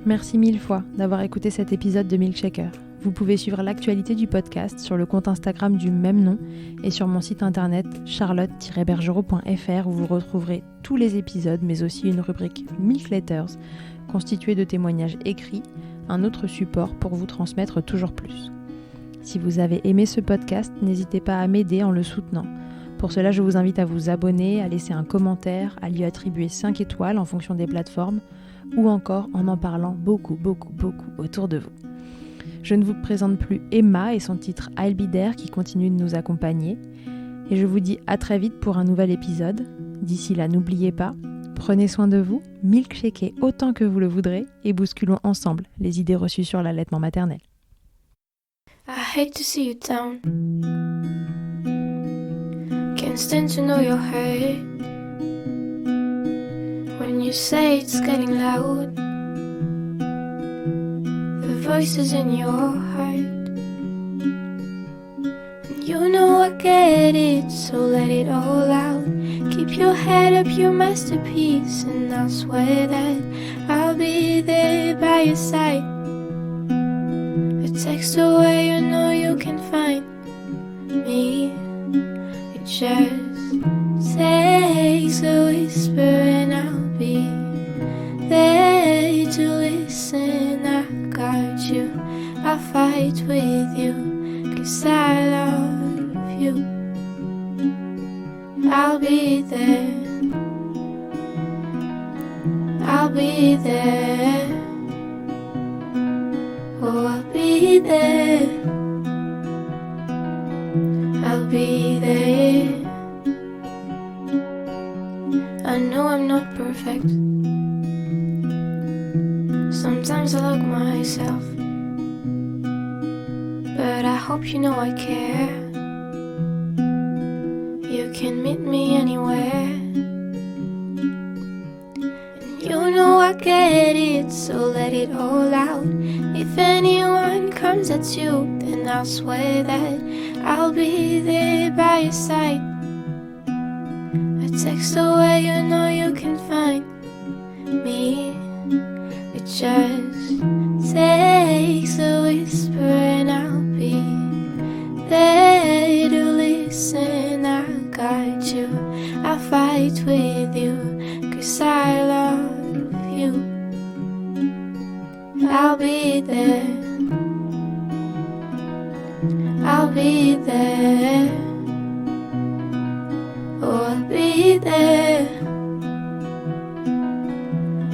Merci 1000 fois d'avoir écouté cet épisode de Milkshaker. Vous pouvez suivre l'actualité du podcast sur le compte Instagram du même nom et sur mon site internet charlotte-bergerot.fr où vous retrouverez tous les épisodes, mais aussi une rubrique Milk Letters constituée de témoignages écrits, un autre support pour vous transmettre toujours plus. Si vous avez aimé ce podcast, n'hésitez pas à m'aider en le soutenant. Pour cela, je vous invite à vous abonner, à laisser un commentaire, à lui attribuer 5 étoiles en fonction des plateformes ou encore en parlant beaucoup autour de vous. Je ne vous présente plus Emma et son titre I'll Be There qui continue de nous accompagner. Et je vous dis à très vite pour un nouvel épisode. D'ici là, n'oubliez pas, prenez soin de vous, milkshakez autant que vous le voudrez et bousculons ensemble les idées reçues sur l'allaitement maternel. I hate to see you down. Can't stand to know your hurt. When you say it's getting loud, the voices in your heart. And you know I get it, so let it all out. Keep your head up, your masterpiece, and I'll swear that I'll be there by your side. A text away, you know you can find me. It just takes a whisper and I'll be there to listen. I got you, I'll fight with you, 'cause I love you. I'll be there, I'll be there. Oh, I'll be there, I'll be there. I know I'm not perfect. Sometimes I look myself, but I hope you know I care. You can meet me anywhere. And you know I get it, so let it all out. If anyone comes at you, then I'll swear that I'll be there by your side. A text away, you know you can find me. It just takes a whisper and I'll be there to listen. I got you, I'll fight with you, 'cause I love you. I'll be there, I'll be there. Oh, I'll be there,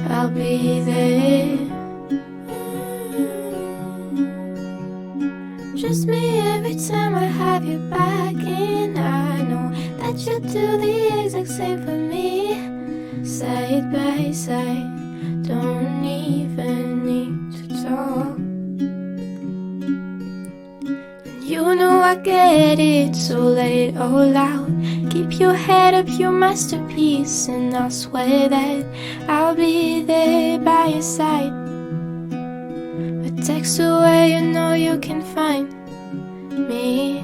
I'll be there. forget it, so let it all out. Keep your head up, your masterpiece, and I'll swear that I'll be there by your side. A text away, you know you can find me.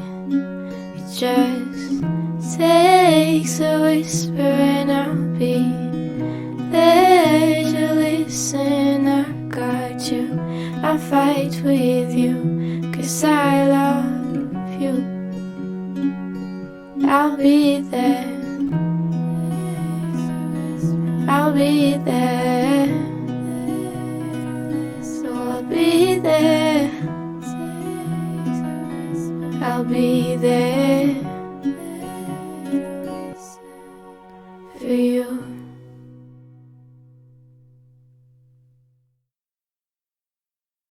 It just takes a whisper and I'll be there to listen. I got you, I'll fight with you, 'cause I love you. I'll be there, I'll be there, so I'll be there, I'll be there.